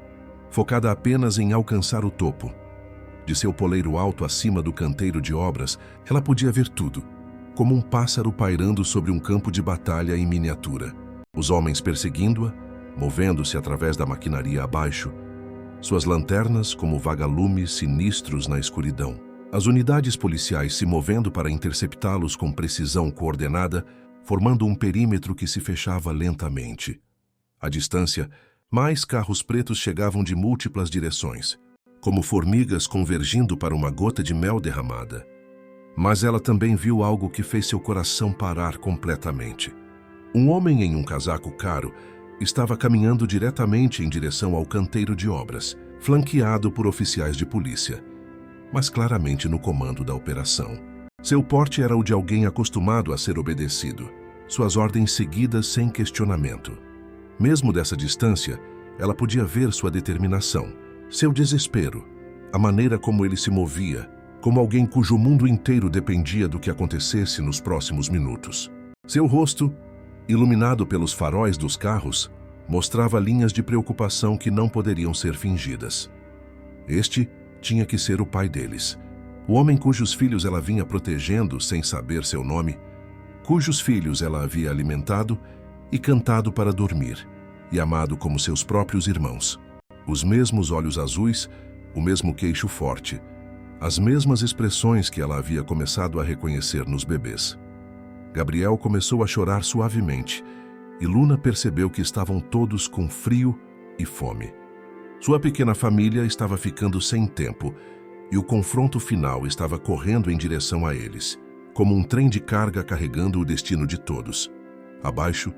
focada apenas em alcançar o topo. De seu poleiro alto acima do canteiro de obras, ela podia ver tudo, como um pássaro pairando sobre um campo de batalha em miniatura. Os homens perseguindo-a, movendo-se através da maquinaria abaixo, suas lanternas como vagalumes sinistros na escuridão. As unidades policiais se movendo para interceptá-los com precisão coordenada, formando um perímetro que se fechava lentamente. À distância, mais carros pretos chegavam de múltiplas direções, como formigas convergindo para uma gota de mel derramada. Mas ela também viu algo que fez seu coração parar completamente. Um homem em um casaco caro estava caminhando diretamente em direção ao canteiro de obras, flanqueado por oficiais de polícia, mas claramente no comando da operação. Seu porte era o de alguém acostumado a ser obedecido, suas ordens seguidas sem questionamento. Mesmo dessa distância, ela podia ver sua determinação, seu desespero, a maneira como ele se movia, como alguém cujo mundo inteiro dependia do que acontecesse nos próximos minutos. Seu rosto, iluminado pelos faróis dos carros, mostrava linhas de preocupação que não poderiam ser fingidas. Este tinha que ser o pai deles, o homem cujos filhos ela vinha protegendo sem saber seu nome, cujos filhos ela havia alimentado e cantado para dormir, e amado como seus próprios irmãos. Os mesmos olhos azuis, o mesmo queixo forte, as mesmas expressões que ela havia começado a reconhecer nos bebês. Gabriel começou a chorar suavemente, e Luna percebeu que estavam todos com frio e fome. Sua pequena família estava ficando sem tempo, e o confronto final estava correndo em direção a eles, como um trem de carga carregando o destino de todos. Abaixo,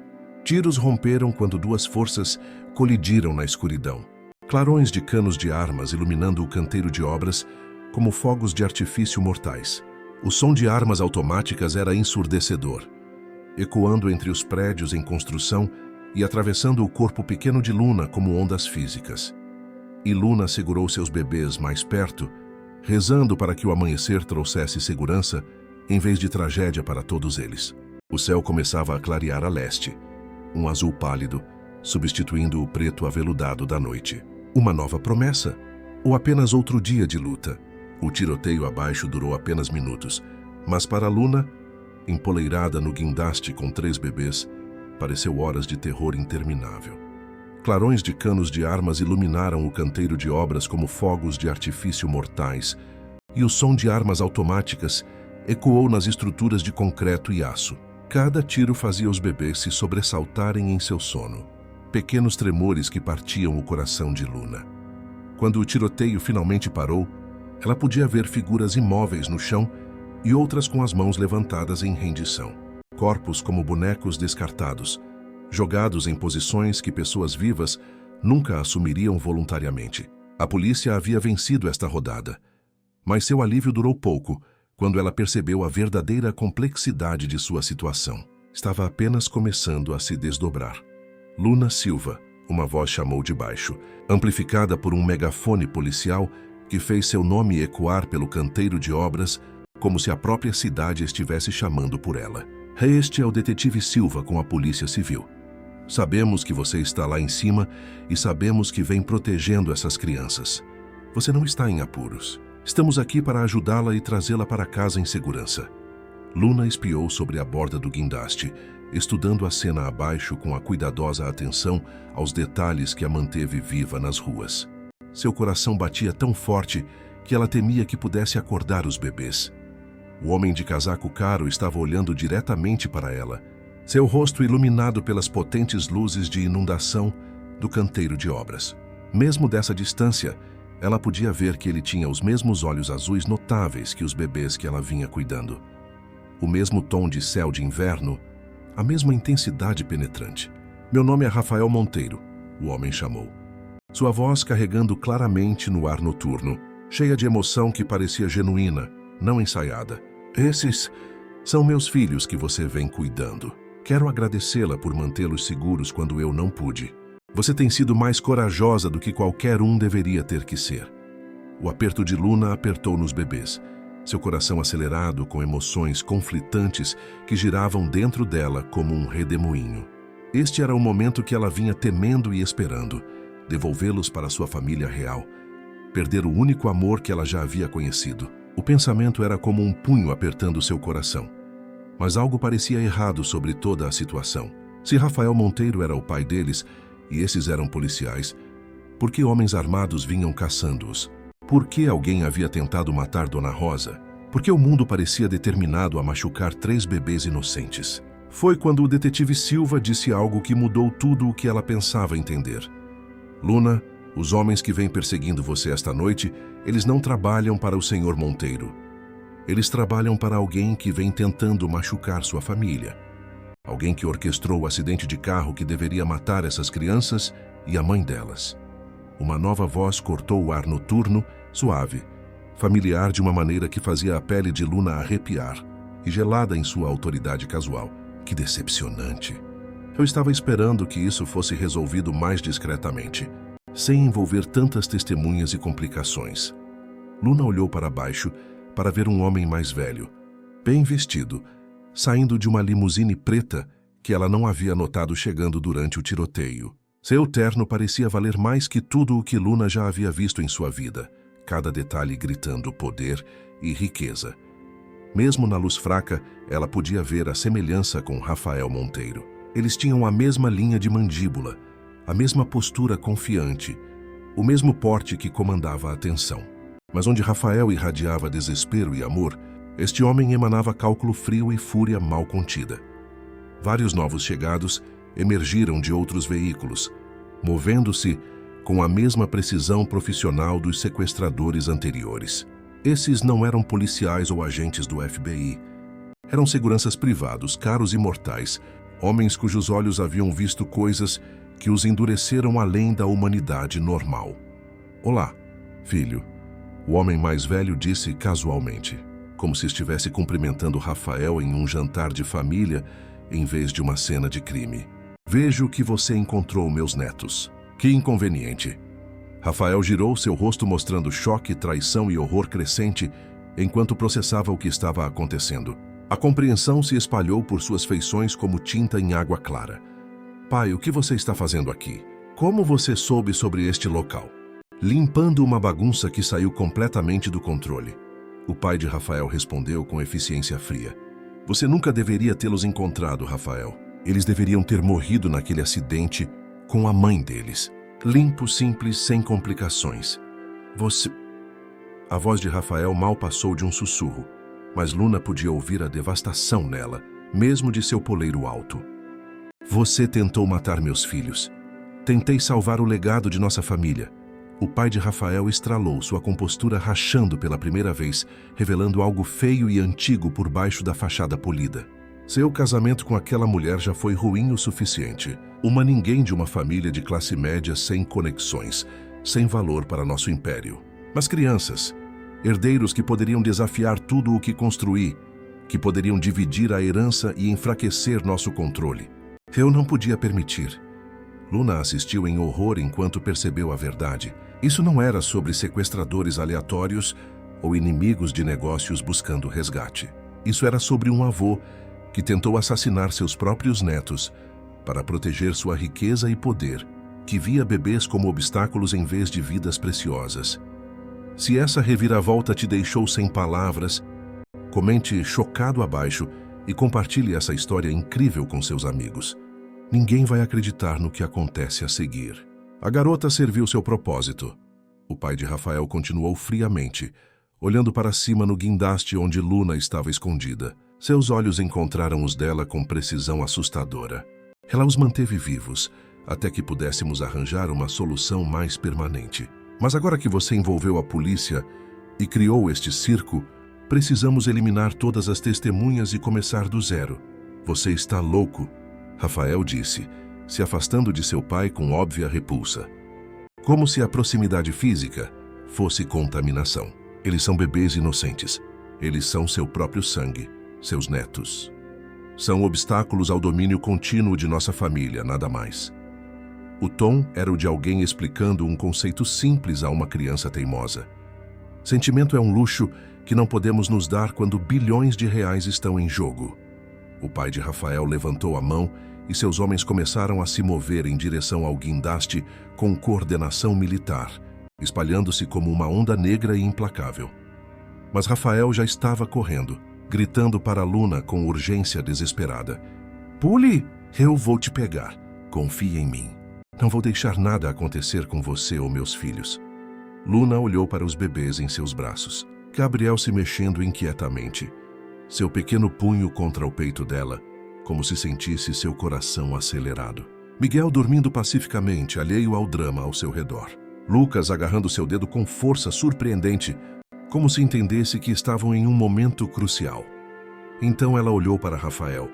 tiros romperam quando duas forças colidiram na escuridão. Clarões de canos de armas iluminando o canteiro de obras como fogos de artifício mortais. O som de armas automáticas era ensurdecedor, ecoando entre os prédios em construção e atravessando o corpo pequeno de Luna como ondas físicas. E Luna segurou seus bebês mais perto, rezando para que o amanhecer trouxesse segurança em vez de tragédia para todos eles. O céu começava a clarear a leste, um azul pálido, substituindo o preto aveludado da noite. Uma nova promessa? Ou apenas outro dia de luta? O tiroteio abaixo durou apenas minutos, mas para Luna, empoleirada no guindaste com 3 bebês, pareceu horas de terror interminável. Clarões de canos de armas iluminaram o canteiro de obras como fogos de artifício mortais, e o som de armas automáticas ecoou nas estruturas de concreto e aço. Cada tiro fazia os bebês se sobressaltarem em seu sono, pequenos tremores que partiam o coração de Luna. Quando o tiroteio finalmente parou, ela podia ver figuras imóveis no chão e outras com as mãos levantadas em rendição. Corpos como bonecos descartados, jogados em posições que pessoas vivas nunca assumiriam voluntariamente. A polícia havia vencido esta rodada, mas seu alívio durou pouco quando ela percebeu a verdadeira complexidade de sua situação. Estava apenas começando a se desdobrar. Luna Silva, uma voz chamou de baixo, amplificada por um megafone policial que fez seu nome ecoar pelo canteiro de obras como se a própria cidade estivesse chamando por ela. Este é o detetive Silva com a Polícia Civil. Sabemos que você está lá em cima e sabemos que vem protegendo essas crianças. Você não está em apuros. Estamos aqui para ajudá-la e trazê-la para casa em segurança. Luna espiou sobre a borda do guindaste, estudando a cena abaixo com a cuidadosa atenção aos detalhes que a manteve viva nas ruas. Seu coração batia tão forte que ela temia que pudesse acordar os bebês. O homem de casaco caro estava olhando diretamente para ela, seu rosto iluminado pelas potentes luzes de inundação do canteiro de obras. Mesmo dessa distância, ela podia ver que ele tinha os mesmos olhos azuis notáveis que os bebês que ela vinha cuidando. O mesmo tom de céu de inverno, a mesma intensidade penetrante. Meu nome é Rafael Monteiro, o homem chamou. Sua voz carregando claramente no ar noturno, cheia de emoção que parecia genuína, não ensaiada. Esses são meus filhos que você vem cuidando. Quero agradecê-la por mantê-los seguros quando eu não pude. Você tem sido mais corajosa do que qualquer um deveria ter que ser. O aperto de Luna apertou nos bebês, seu coração acelerado com emoções conflitantes que giravam dentro dela como um redemoinho. Este era o momento que ela vinha temendo e esperando, devolvê-los para sua família real, perder o único amor que ela já havia conhecido. O pensamento era como um punho apertando seu coração. Mas algo parecia errado sobre toda a situação. Se Rafael Monteiro era o pai deles, e esses eram policiais, por que homens armados vinham caçando-os? Por que alguém havia tentado matar Dona Rosa? Por que o mundo parecia determinado a machucar 3 bebês inocentes? Foi quando o detetive Silva disse algo que mudou tudo o que ela pensava entender. Luna, os homens que vêm perseguindo você esta noite, eles não trabalham para o Sr. Monteiro. Eles trabalham para alguém que vem tentando machucar sua família. Alguém que orquestrou o acidente de carro que deveria matar essas crianças e a mãe delas. Uma nova voz cortou o ar noturno, suave, familiar de uma maneira que fazia a pele de Luna arrepiar, e gelada em sua autoridade casual. Que decepcionante. Eu estava esperando que isso fosse resolvido mais discretamente, sem envolver tantas testemunhas e complicações. Luna olhou para baixo para ver um homem mais velho, bem vestido, saindo de uma limusine preta que ela não havia notado chegando durante o tiroteio. Seu terno parecia valer mais que tudo o que Luna já havia visto em sua vida, cada detalhe gritando poder e riqueza. Mesmo na luz fraca, ela podia ver a semelhança com Rafael Monteiro. Eles tinham a mesma linha de mandíbula, a mesma postura confiante, o mesmo porte que comandava a atenção. Mas onde Rafael irradiava desespero e amor, este homem emanava cálculo frio e fúria mal contida. Vários novos chegados emergiram de outros veículos, movendo-se com a mesma precisão profissional dos sequestradores anteriores. Esses não eram policiais ou agentes do FBI. Eram seguranças privados, caros e mortais, homens cujos olhos haviam visto coisas que os endureceram além da humanidade normal. "Olá, filho", o homem mais velho disse casualmente, como se estivesse cumprimentando Rafael em um jantar de família em vez de uma cena de crime. "Vejo que você encontrou meus netos. Que inconveniente." Rafael girou seu rosto mostrando choque, traição e horror crescente enquanto processava o que estava acontecendo. A compreensão se espalhou por suas feições como tinta em água clara. "Pai, o que você está fazendo aqui? Como você soube sobre este local?" "Limpando uma bagunça que saiu completamente do controle." O pai de Rafael respondeu com eficiência fria. "Você nunca deveria tê-los encontrado, Rafael. Eles deveriam ter morrido naquele acidente com a mãe deles. Limpo, simples, sem complicações. Você..." A voz de Rafael mal passou de um sussurro, mas Luna podia ouvir a devastação nela, mesmo de seu poleiro alto. "Você tentou matar meus filhos. Tentei salvar o legado de nossa família." O pai de Rafael estralou, sua compostura rachando pela primeira vez, revelando algo feio e antigo por baixo da fachada polida. Seu casamento com aquela mulher já foi ruim o suficiente. Uma ninguém de uma família de classe média sem conexões, sem valor para nosso império. Mas crianças, herdeiros que poderiam desafiar tudo o que construí, que poderiam dividir a herança e enfraquecer nosso controle. Eu não podia permitir. Luna assistiu em horror enquanto percebeu a verdade. Isso não era sobre sequestradores aleatórios ou inimigos de negócios buscando resgate. Isso era sobre um avô que tentou assassinar seus próprios netos para proteger sua riqueza e poder, que via bebês como obstáculos em vez de vidas preciosas. Se essa reviravolta te deixou sem palavras, comente chocado abaixo e compartilhe essa história incrível com seus amigos. Ninguém vai acreditar no que acontece a seguir. A garota serviu seu propósito. O pai de Rafael continuou friamente, olhando para cima no guindaste onde Luna estava escondida. Seus olhos encontraram os dela com precisão assustadora. Ela os manteve vivos, até que pudéssemos arranjar uma solução mais permanente. Mas agora que você envolveu a polícia e criou este circo, precisamos eliminar todas as testemunhas e começar do zero. Você está louco, Rafael disse, se afastando de seu pai com óbvia repulsa. Como se a proximidade física fosse contaminação. Eles são bebês inocentes. Eles são seu próprio sangue, seus netos. São obstáculos ao domínio contínuo de nossa família, nada mais. O tom era o de alguém explicando um conceito simples a uma criança teimosa. Sentimento é um luxo que não podemos nos dar quando bilhões de reais estão em jogo. O pai de Rafael levantou a mão e seus homens começaram a se mover em direção ao guindaste com coordenação militar, espalhando-se como uma onda negra e implacável. Mas Rafael já estava correndo, gritando para Luna com urgência desesperada. "Pule! Eu vou te pegar. Confie em mim. Não vou deixar nada acontecer com você ou meus filhos." Luna olhou para os bebês em seus braços. Gabriel se mexendo inquietamente. Seu pequeno punho contra o peito dela, como se sentisse seu coração acelerado. Miguel dormindo pacificamente, alheio ao drama ao seu redor. Lucas agarrando seu dedo com força surpreendente, como se entendesse que estavam em um momento crucial. Então ela olhou para Rafael,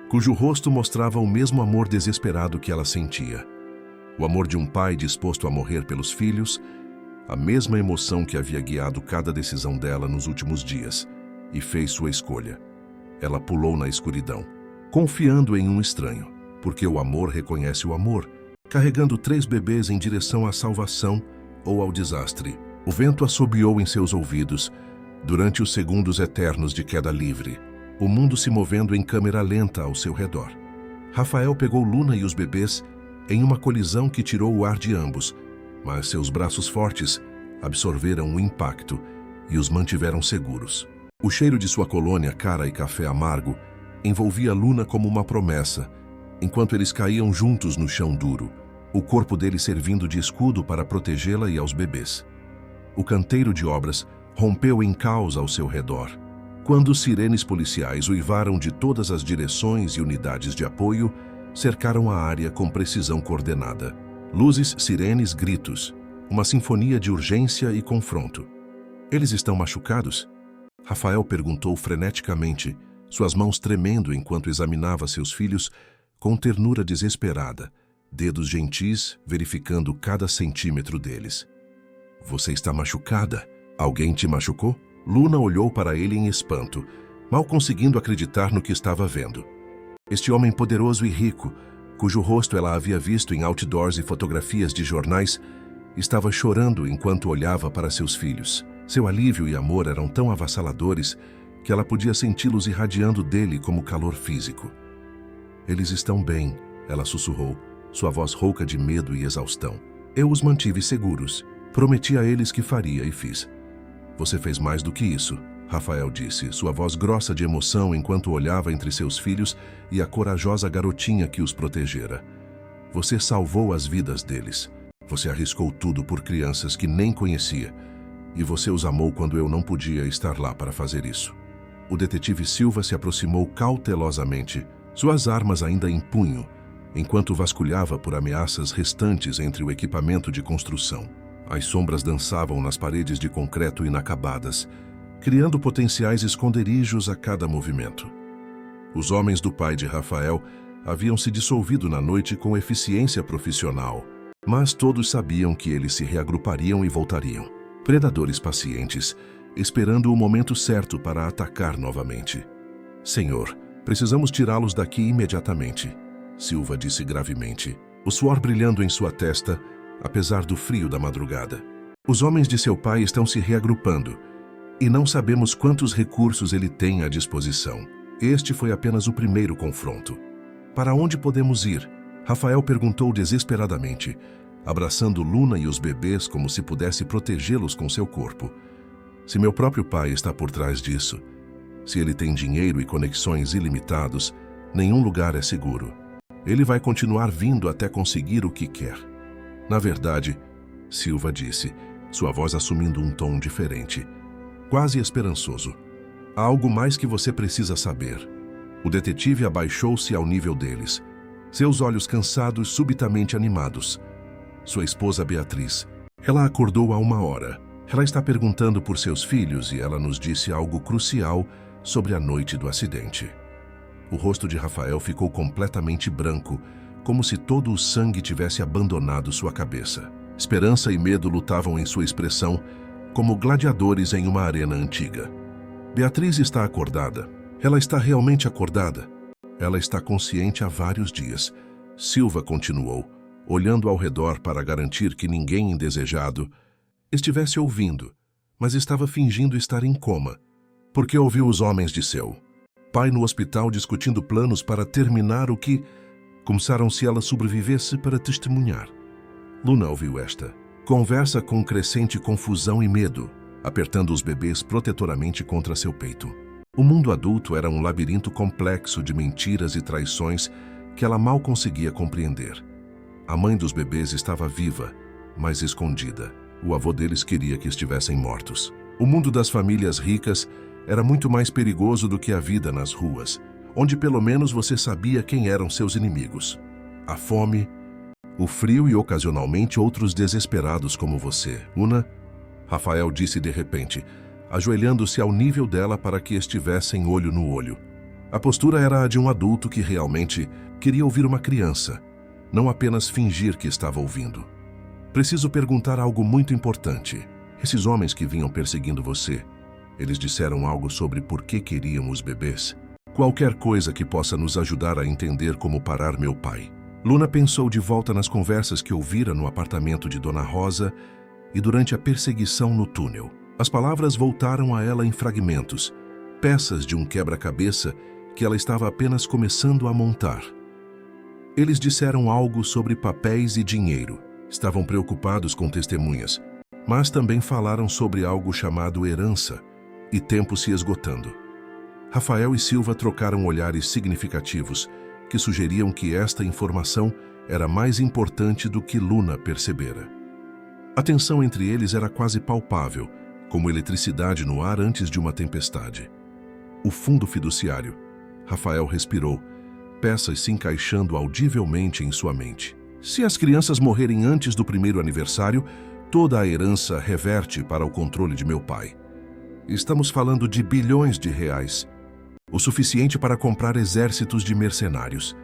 cujo rosto mostrava o mesmo amor desesperado que ela sentia. O amor de um pai disposto a morrer pelos filhos, a mesma emoção que havia guiado cada decisão dela nos últimos dias, e fez sua escolha. Ela pulou na escuridão, confiando em um estranho, porque o amor reconhece o amor, carregando 3 bebês em direção à salvação ou ao desastre. O vento assobiou em seus ouvidos, durante os segundos eternos de queda livre, o mundo se movendo em câmera lenta ao seu redor. Rafael pegou Luna e os bebês em uma colisão que tirou o ar de ambos, mas seus braços fortes absorveram o impacto e os mantiveram seguros. O cheiro de sua colônia cara e café amargo envolvia Luna como uma promessa, enquanto eles caíam juntos no chão duro, o corpo dele servindo de escudo para protegê-la e aos bebês. O canteiro de obras rompeu em caos ao seu redor, quando sirenes policiais uivaram de todas as direções e unidades de apoio cercaram a área com precisão coordenada. Luzes, sirenes, gritos, uma sinfonia de urgência e confronto. Eles estão machucados? Rafael perguntou freneticamente, suas mãos tremendo enquanto examinava seus filhos com ternura desesperada, dedos gentis verificando cada centímetro deles. Você está machucada? Alguém te machucou? Luna olhou para ele em espanto, mal conseguindo acreditar no que estava vendo. Este homem poderoso e rico, cujo rosto ela havia visto em outdoors e fotografias de jornais, estava chorando enquanto olhava para seus filhos. Seu alívio e amor eram tão avassaladores que ela podia senti-los irradiando dele como calor físico. Eles estão bem, ela sussurrou, sua voz rouca de medo e exaustão. Eu os mantive seguros. Prometi a eles que faria e fiz. Você fez mais do que isso, Rafael disse, sua voz grossa de emoção enquanto olhava entre seus filhos e a corajosa garotinha que os protegera. Você salvou as vidas deles. Você arriscou tudo por crianças que nem conhecia. E você os amou quando eu não podia estar lá para fazer isso. O detetive Silva se aproximou cautelosamente, suas armas ainda em punho, enquanto vasculhava por ameaças restantes entre o equipamento de construção. As sombras dançavam nas paredes de concreto inacabadas, criando potenciais esconderijos a cada movimento. Os homens do pai de Rafael haviam se dissolvido na noite com eficiência profissional, mas todos sabiam que eles se reagrupariam e voltariam. Predadores pacientes, esperando o momento certo para atacar novamente. Senhor, precisamos tirá-los daqui imediatamente, Silva disse gravemente, o suor brilhando em sua testa, apesar do frio da madrugada. Os homens de seu pai estão se reagrupando, e não sabemos quantos recursos ele tem à disposição. Este foi apenas o primeiro confronto. Para onde podemos ir? Rafael perguntou desesperadamente, abraçando Luna e os bebês como se pudesse protegê-los com seu corpo. Se meu próprio pai está por trás disso, se ele tem dinheiro e conexões ilimitados, nenhum lugar é seguro. Ele vai continuar vindo até conseguir o que quer. Na verdade, Silva disse, sua voz assumindo um tom diferente, quase esperançoso. Há algo mais que você precisa saber. O detetive abaixou-se ao nível deles, seus olhos cansados subitamente animados. Sua esposa Beatriz. Ela acordou há 1 hora. Ela está perguntando por seus filhos e ela nos disse algo crucial sobre a noite do acidente. O rosto de Rafael ficou completamente branco, como se todo o sangue tivesse abandonado sua cabeça. Esperança e medo lutavam em sua expressão, como gladiadores em uma arena antiga. Beatriz está acordada. Ela está realmente acordada. Ela está consciente há vários dias. Silva continuou, olhando ao redor para garantir que ninguém indesejado estivesse ouvindo, mas estava fingindo estar em coma, porque ouviu os homens de seu pai no hospital discutindo planos para terminar o que começaram se ela sobrevivesse para testemunhar. Luna ouviu esta conversa com crescente confusão e medo, apertando os bebês protetoramente contra seu peito. O mundo adulto era um labirinto complexo de mentiras e traições que ela mal conseguia compreender. A mãe dos bebês estava viva, mas escondida. O avô deles queria que estivessem mortos. O mundo das famílias ricas era muito mais perigoso do que a vida nas ruas, onde pelo menos você sabia quem eram seus inimigos. A fome, o frio e ocasionalmente outros desesperados como você. Una, Rafael disse de repente, ajoelhando-se ao nível dela para que estivessem olho no olho. A postura era a de um adulto que realmente queria ouvir uma criança, não apenas fingir que estava ouvindo. Preciso perguntar algo muito importante. Esses homens que vinham perseguindo você, eles disseram algo sobre por que queriam os bebês? Qualquer coisa que possa nos ajudar a entender como parar meu pai. Luna pensou de volta nas conversas que ouvira no apartamento de Dona Rosa e durante a perseguição no túnel. As palavras voltaram a ela em fragmentos, peças de um quebra-cabeça que ela estava apenas começando a montar. Eles disseram algo sobre papéis e dinheiro. Estavam preocupados com testemunhas, mas também falaram sobre algo chamado herança e tempo se esgotando. Rafael e Silva trocaram olhares significativos que sugeriam que esta informação era mais importante do que Luna percebera. A tensão entre eles era quase palpável, como eletricidade no ar antes de uma tempestade. O fundo fiduciário. Rafael respirou, peças se encaixando audivelmente em sua mente. Se as crianças morrerem antes do primeiro aniversário, toda a herança reverte para o controle de meu pai. Estamos falando de bilhões de reais, o suficiente para comprar exércitos de mercenários.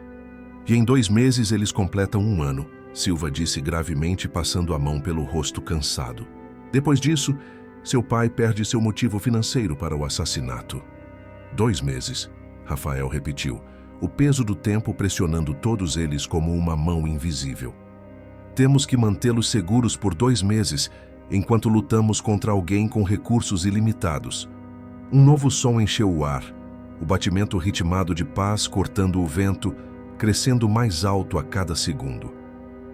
E em 2 meses eles completam 1 ano, Silva disse gravemente, passando a mão pelo rosto cansado. Depois disso, seu pai perde seu motivo financeiro para o assassinato. 2 meses, Rafael repetiu, o peso do tempo pressionando todos eles como uma mão invisível. Temos que mantê-los seguros por 2 meses, enquanto lutamos contra alguém com recursos ilimitados. Um novo som encheu o ar, o batimento ritmado de paz cortando o vento, crescendo mais alto a cada segundo.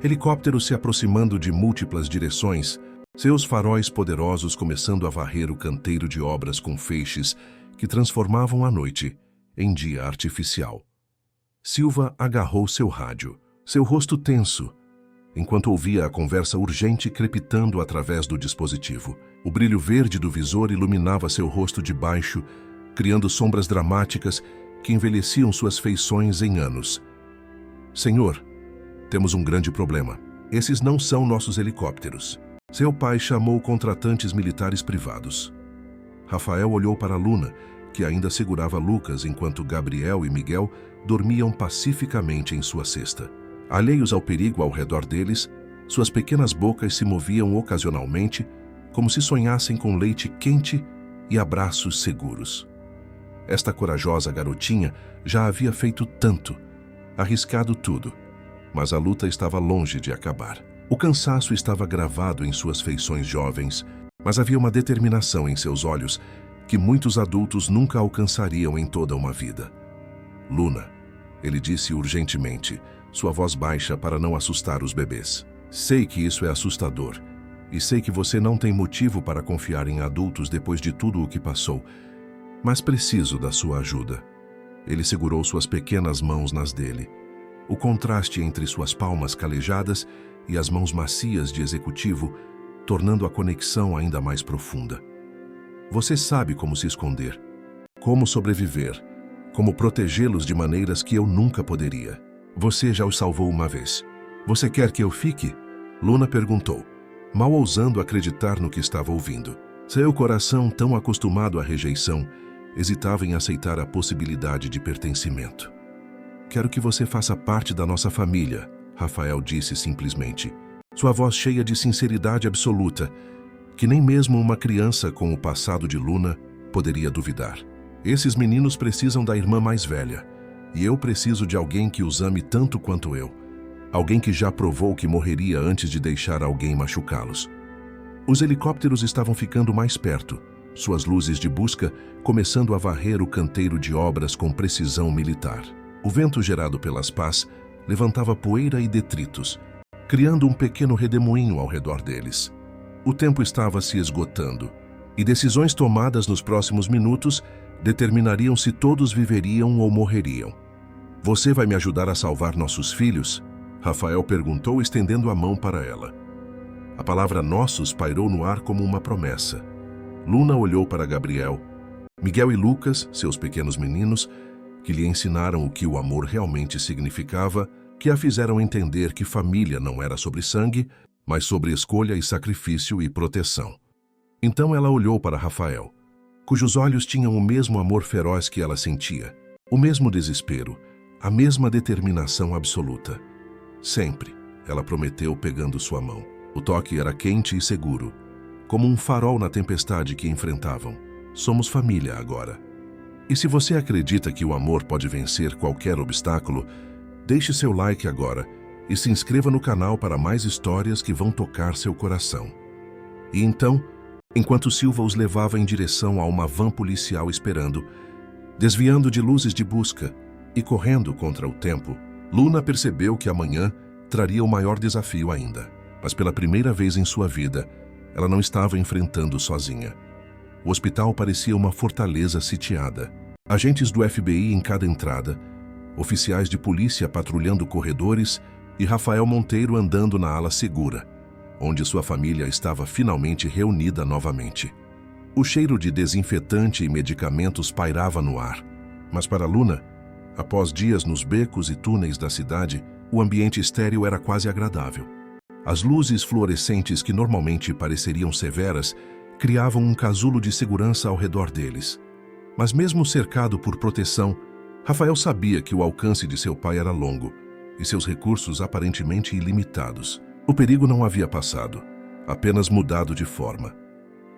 Helicópteros se aproximando de múltiplas direções, seus faróis poderosos começando a varrer o canteiro de obras com feixes que transformavam a noite em dia artificial. Silva agarrou seu rádio, seu rosto tenso, enquanto ouvia a conversa urgente crepitando através do dispositivo. O brilho verde do visor iluminava seu rosto de baixo, criando sombras dramáticas que envelheciam suas feições em anos. Senhor, temos um grande problema. Esses não são nossos helicópteros. Seu pai chamou contratantes militares privados. Rafael olhou para Luna, que ainda segurava Lucas enquanto Gabriel e Miguel dormiam pacificamente em sua cesta. Alheios ao perigo ao redor deles, suas pequenas bocas se moviam ocasionalmente, como se sonhassem com leite quente e abraços seguros. Esta corajosa garotinha já havia feito tanto, arriscado tudo, mas a luta estava longe de acabar. O cansaço estava gravado em suas feições jovens, mas havia uma determinação em seus olhos que muitos adultos nunca alcançariam em toda uma vida. Luna, ele disse urgentemente, sua voz baixa para não assustar os bebês. Sei que isso é assustador, e sei que você não tem motivo para confiar em adultos depois de tudo o que passou, mas preciso da sua ajuda. Ele segurou suas pequenas mãos nas dele. O contraste entre suas palmas calejadas e as mãos macias de executivo, tornando a conexão ainda mais profunda. Você sabe como se esconder, como sobreviver, como protegê-los de maneiras que eu nunca poderia. Você já os salvou uma vez. Você quer que eu fique? Luna perguntou, mal ousando acreditar no que estava ouvindo. Seu coração, tão acostumado à rejeição, hesitava em aceitar a possibilidade de pertencimento. Quero que você faça parte da nossa família, Rafael disse simplesmente. Sua voz cheia de sinceridade absoluta, que nem mesmo uma criança com o passado de Luna poderia duvidar. Esses meninos precisam da irmã mais velha, e eu preciso de alguém que os ame tanto quanto eu. Alguém que já provou que morreria antes de deixar alguém machucá-los. Os helicópteros estavam ficando mais perto, suas luzes de busca começando a varrer o canteiro de obras com precisão militar. O vento gerado pelas pás levantava poeira e detritos, criando um pequeno redemoinho ao redor deles. O tempo estava se esgotando, e decisões tomadas nos próximos minutos determinariam se todos viveriam ou morreriam. Você vai me ajudar a salvar nossos filhos? Rafael perguntou, estendendo a mão para ela. A palavra nossos pairou no ar como uma promessa. Luna olhou para Gabriel, Miguel e Lucas, seus pequenos meninos, que lhe ensinaram o que o amor realmente significava, que a fizeram entender que família não era sobre sangue, mas sobre escolha e sacrifício e proteção. Então ela olhou para Rafael, cujos olhos tinham o mesmo amor feroz que ela sentia. O mesmo desespero, a mesma determinação absoluta. Sempre, ela prometeu pegando sua mão. O toque era quente e seguro, como um farol na tempestade que enfrentavam. Somos família agora. E se você acredita que o amor pode vencer qualquer obstáculo, deixe seu like agora e se inscreva no canal para mais histórias que vão tocar seu coração. E então, enquanto Silva os levava em direção a uma van policial esperando, desviando de luzes de busca e correndo contra o tempo, Luna percebeu que amanhã traria o maior desafio ainda. Mas pela primeira vez em sua vida, ela não estava enfrentando sozinha. O hospital parecia uma fortaleza sitiada. Agentes do FBI em cada entrada, oficiais de polícia patrulhando corredores e Rafael Monteiro andando na ala segura, onde sua família estava finalmente reunida novamente. O cheiro de desinfetante e medicamentos pairava no ar. Mas para Luna, após dias nos becos e túneis da cidade, o ambiente estéril era quase agradável. As luzes fluorescentes que normalmente pareceriam severas criavam um casulo de segurança ao redor deles. Mas mesmo cercado por proteção, Rafael sabia que o alcance de seu pai era longo e seus recursos aparentemente ilimitados. O perigo não havia passado, apenas mudado de forma.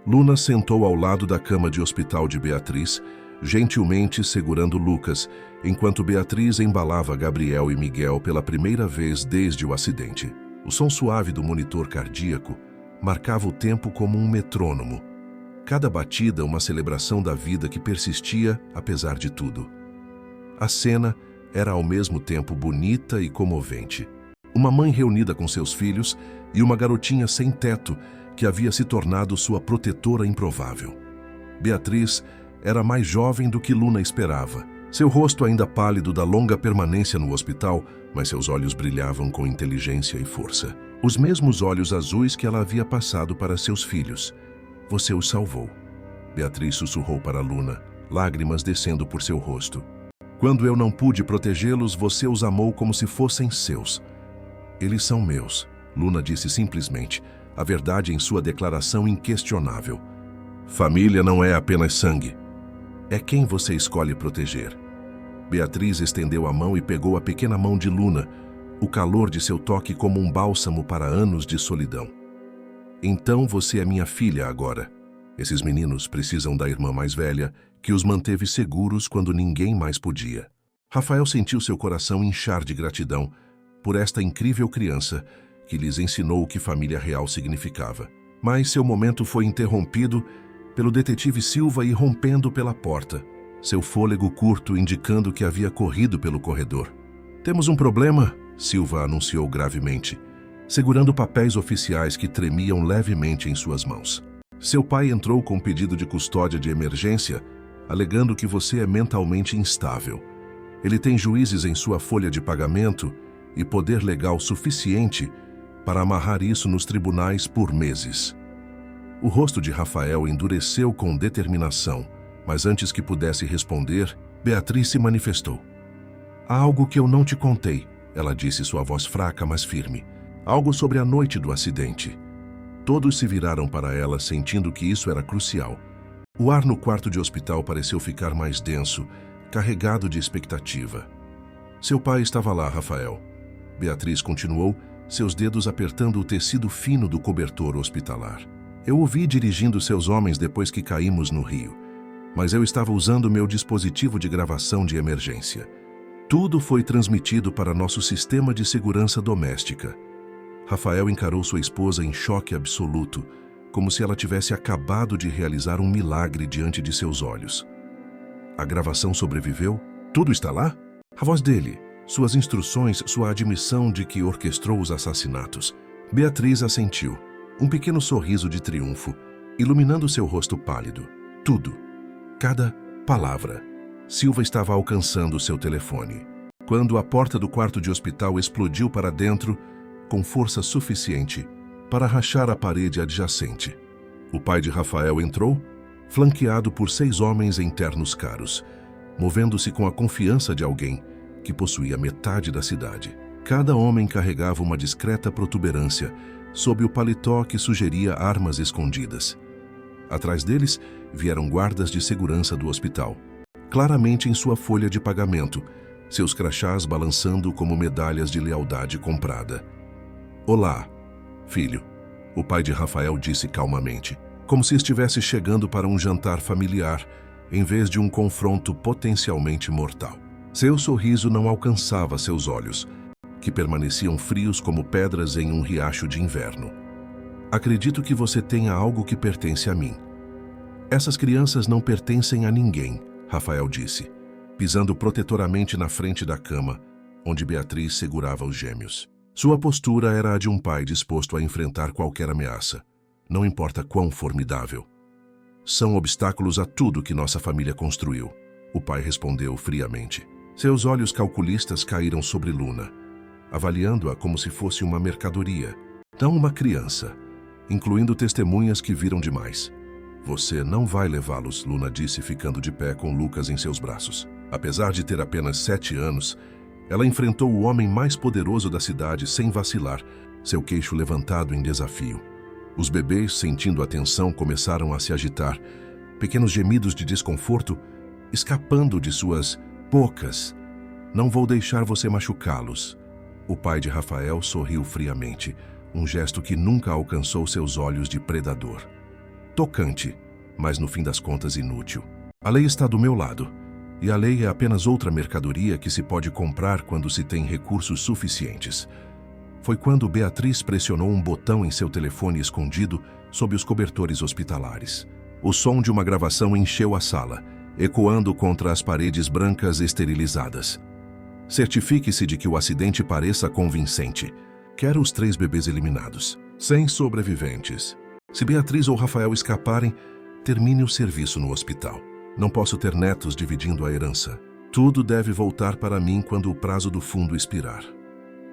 Luna sentou ao lado da cama de hospital de Beatriz, gentilmente segurando Lucas, enquanto Beatriz embalava Gabriel e Miguel pela primeira vez desde o acidente. O som suave do monitor cardíaco marcava o tempo como um metrônomo. Cada batida uma celebração da vida que persistia apesar de tudo. A cena era ao mesmo tempo bonita e comovente. Uma mãe reunida com seus filhos e uma garotinha sem teto que havia se tornado sua protetora improvável. Beatriz era mais jovem do que Luna esperava. Seu rosto ainda pálido da longa permanência no hospital, mas seus olhos brilhavam com inteligência e força. Os mesmos olhos azuis que ela havia passado para seus filhos. Você os salvou. Beatriz sussurrou para Luna, lágrimas descendo por seu rosto. Quando eu não pude protegê-los, você os amou como se fossem seus. Eles são meus, Luna disse simplesmente, a verdade em sua declaração inquestionável. Família não é apenas sangue. É quem você escolhe proteger. Beatriz estendeu a mão e pegou a pequena mão de Luna, o calor de seu toque como um bálsamo para anos de solidão. Então você é minha filha agora. Esses meninos precisam da irmã mais velha, que os manteve seguros quando ninguém mais podia. Rafael sentiu seu coração inchar de gratidão por esta incrível criança que lhes ensinou o que família real significava. Mas seu momento foi interrompido pelo detetive Silva irrompendo pela porta, seu fôlego curto indicando que havia corrido pelo corredor. Temos um problema, Silva anunciou gravemente, segurando papéis oficiais que tremiam levemente em suas mãos. Seu pai entrou com pedido de custódia de emergência, alegando que você é mentalmente instável. Ele tem juízes em sua folha de pagamento e poder legal suficiente para amarrar isso nos tribunais por meses. O rosto de Rafael endureceu com determinação, mas antes que pudesse responder, Beatriz se manifestou. Há algo que eu não te contei, ela disse, sua voz fraca, mas firme. Algo sobre a noite do acidente. Todos se viraram para ela, sentindo que isso era crucial. O ar no quarto de hospital pareceu ficar mais denso, carregado de expectativa. Seu pai estava lá, Rafael. Beatriz continuou, seus dedos apertando o tecido fino do cobertor hospitalar. Eu o vi dirigindo seus homens depois que caímos no rio, mas eu estava usando meu dispositivo de gravação de emergência. Tudo foi transmitido para nosso sistema de segurança doméstica. Rafael encarou sua esposa em choque absoluto, como se ela tivesse acabado de realizar um milagre diante de seus olhos. A gravação sobreviveu? Tudo está lá? A voz dele, suas instruções, sua admissão de que orquestrou os assassinatos. Beatriz assentiu, um pequeno sorriso de triunfo, iluminando seu rosto pálido. Tudo. Cada palavra. Silva estava alcançando seu telefone, quando a porta do quarto de hospital explodiu para dentro com força suficiente para rachar a parede adjacente. O pai de Rafael entrou, flanqueado por 6 homens em ternos caros, movendo-se com a confiança de alguém que possuía metade da cidade. Cada homem carregava uma discreta protuberância sob o paletó que sugeria armas escondidas. Atrás deles vieram guardas de segurança do hospital, claramente em sua folha de pagamento, seus crachás balançando como medalhas de lealdade comprada. "Olá, filho", o pai de Rafael disse calmamente, como se estivesse chegando para um jantar familiar, em vez de um confronto potencialmente mortal. Seu sorriso não alcançava seus olhos, que permaneciam frios como pedras em um riacho de inverno. "Acredito que você tenha algo que pertence a mim." "Essas crianças não pertencem a ninguém", Rafael disse, pisando protetoramente na frente da cama, onde Beatriz segurava os gêmeos. Sua postura era a de um pai disposto a enfrentar qualquer ameaça, não importa quão formidável. "São obstáculos a tudo que nossa família construiu", o pai respondeu friamente. Seus olhos calculistas caíram sobre Luna, avaliando-a como se fosse uma mercadoria, não uma criança, incluindo testemunhas que viram demais. "Você não vai levá-los", Luna disse, ficando de pé com Lucas em seus braços. Apesar de ter apenas 7 anos, ela enfrentou o homem mais poderoso da cidade sem vacilar, seu queixo levantado em desafio. Os bebês, sentindo a tensão, começaram a se agitar, pequenos gemidos de desconforto escapando de suas bocas. "Não vou deixar você machucá-los." O pai de Rafael sorriu friamente, um gesto que nunca alcançou seus olhos de predador. Tocante, mas no fim das contas inútil. "A lei está do meu lado, e a lei é apenas outra mercadoria que se pode comprar quando se tem recursos suficientes." Foi quando Beatriz pressionou um botão em seu telefone escondido sob os cobertores hospitalares. O som de uma gravação encheu a sala, ecoando contra as paredes brancas esterilizadas. "Certifique-se de que o acidente pareça convincente. Quero os 3 bebês eliminados, sem sobreviventes. Se Beatriz ou Rafael escaparem, termine o serviço no hospital. Não posso ter netos dividindo a herança. Tudo deve voltar para mim quando o prazo do fundo expirar."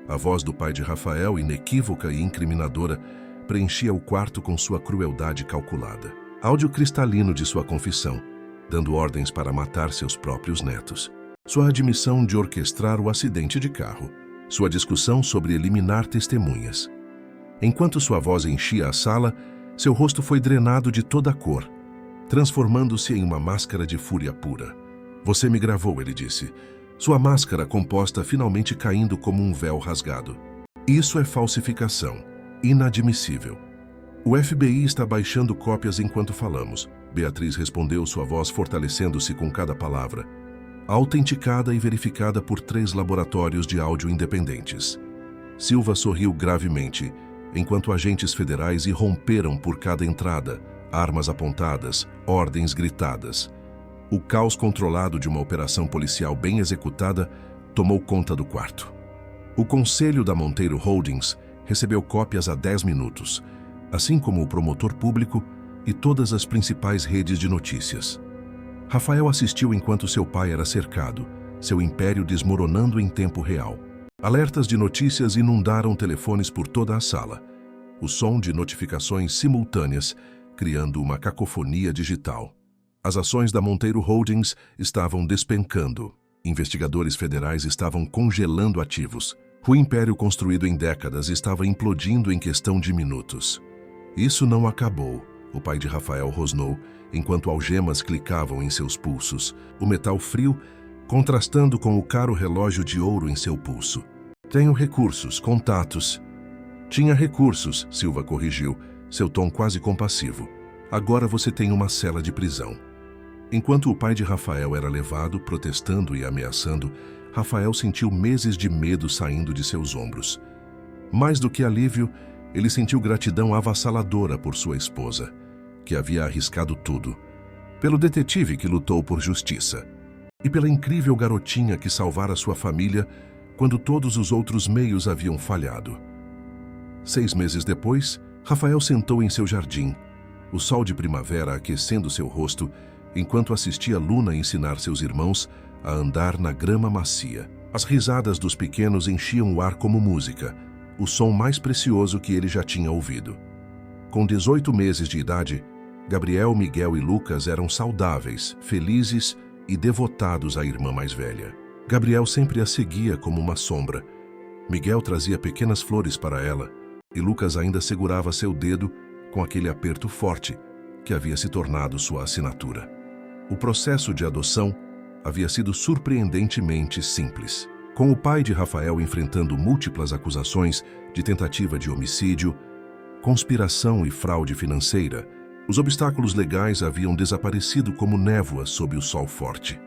A voz do pai de Rafael, inequívoca e incriminadora, preenchia o quarto com sua crueldade calculada. Áudio cristalino de sua confissão, dando ordens para matar seus próprios netos. Sua admissão de orquestrar o acidente de carro. Sua discussão sobre eliminar testemunhas. Enquanto sua voz enchia a sala, seu rosto foi drenado de toda a cor, transformando-se em uma máscara de fúria pura. "Você me gravou", ele disse, sua máscara composta finalmente caindo como um véu rasgado. "Isso é falsificação. Inadmissível." "O FBI está baixando cópias enquanto falamos", Beatriz respondeu, sua voz fortalecendo-se com cada palavra. "Autenticada e verificada por 3 laboratórios de áudio independentes." Silva sorriu gravemente, enquanto agentes federais irromperam por cada entrada, armas apontadas, ordens gritadas. O caos controlado de uma operação policial bem executada tomou conta do quarto. O conselho da Monteiro Holdings recebeu cópias há 10 minutos, assim como o promotor público e todas as principais redes de notícias. Rafael assistiu enquanto seu pai era cercado, seu império desmoronando em tempo real. Alertas de notícias inundaram telefones por toda a sala. O som de notificações simultâneas, criando uma cacofonia digital. As ações da Monteiro Holdings estavam despencando. Investigadores federais estavam congelando ativos. O império construído em décadas estava implodindo em questão de minutos. "Isso não acabou", o pai de Rafael rosnou, enquanto algemas clicavam em seus pulsos, o metal frio contrastando com o caro relógio de ouro em seu pulso. "Tenho recursos, contatos." "Tinha recursos", Silva corrigiu, seu tom quase compassivo. "Agora você tem uma cela de prisão." Enquanto o pai de Rafael era levado, protestando e ameaçando, Rafael sentiu meses de medo saindo de seus ombros. Mais do que alívio, ele sentiu gratidão avassaladora por sua esposa, que havia arriscado tudo, pelo detetive que lutou por justiça, e pela incrível garotinha que salvara sua família quando todos os outros meios haviam falhado. 6 meses depois, Rafael sentou em seu jardim, o sol de primavera aquecendo seu rosto, enquanto assistia Luna ensinar seus irmãos a andar na grama macia. As risadas dos pequenos enchiam o ar como música, o som mais precioso que ele já tinha ouvido. Com 18 meses de idade, Gabriel, Miguel e Lucas eram saudáveis, felizes e devotados à irmã mais velha. Gabriel sempre a seguia como uma sombra. Miguel trazia pequenas flores para ela, e Lucas ainda segurava seu dedo com aquele aperto forte que havia se tornado sua assinatura. O processo de adoção havia sido surpreendentemente simples. Com o pai de Rafael enfrentando múltiplas acusações de tentativa de homicídio, conspiração e fraude financeira, os obstáculos legais haviam desaparecido como névoa sob o sol forte.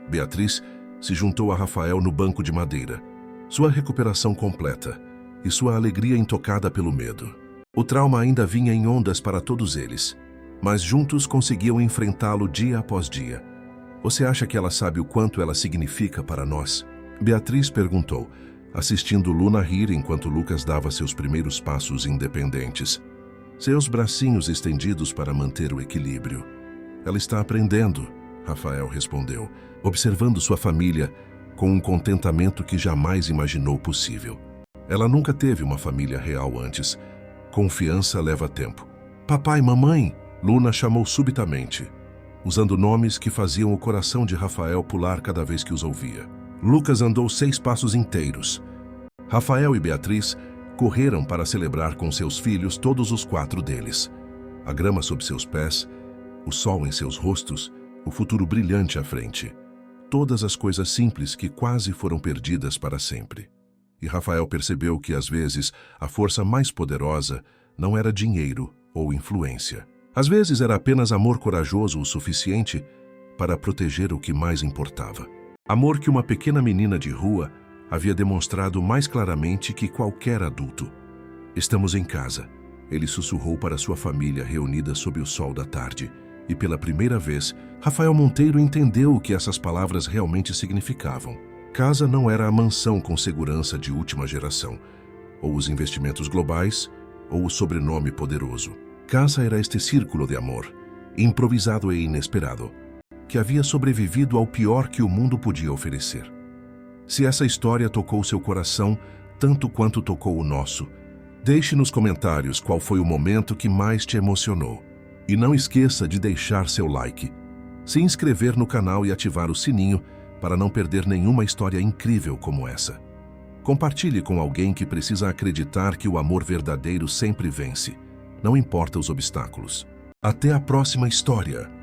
Beatriz se juntou a Rafael no banco de madeira, sua recuperação completa e sua alegria intocada pelo medo. O trauma ainda vinha em ondas para todos eles, mas juntos conseguiam enfrentá-lo dia após dia. Você acha que ela sabe o quanto ela significa para nós? Beatriz perguntou, assistindo Luna rir enquanto Lucas dava seus primeiros passos independentes, seus bracinhos estendidos para manter o equilíbrio. Ela está aprendendo, Rafael respondeu, observando sua família com um contentamento que jamais imaginou possível. Ela nunca teve uma família real antes. Confiança leva tempo. Papai, mamãe, Luna chamou subitamente, usando nomes que faziam o coração de Rafael pular cada vez que os ouvia. Lucas andou 6 passos inteiros. Rafael e Beatriz correram para celebrar com seus filhos, todos os 4 deles. A grama sob seus pés, o sol em seus rostos, o futuro brilhante à frente. Todas as coisas simples que quase foram perdidas para sempre. E Rafael percebeu que, às vezes, a força mais poderosa não era dinheiro ou influência. Às vezes era apenas amor corajoso o suficiente para proteger o que mais importava. Amor que uma pequena menina de rua havia demonstrado mais claramente que qualquer adulto. Estamos em casa, ele sussurrou para sua família reunida sob o sol da tarde. E pela primeira vez, Rafael Monteiro entendeu o que essas palavras realmente significavam. Casa não era a mansão com segurança de última geração, ou os investimentos globais, ou o sobrenome poderoso. Casa era este círculo de amor, improvisado e inesperado, que havia sobrevivido ao pior que o mundo podia oferecer. Se essa história tocou seu coração tanto quanto tocou o nosso, deixe nos comentários qual foi o momento que mais te emocionou. E não esqueça de deixar seu like, se inscrever no canal e ativar o sininho para não perder nenhuma história incrível como essa. Compartilhe com alguém que precisa acreditar que o amor verdadeiro sempre vence, não importa os obstáculos. Até a próxima história!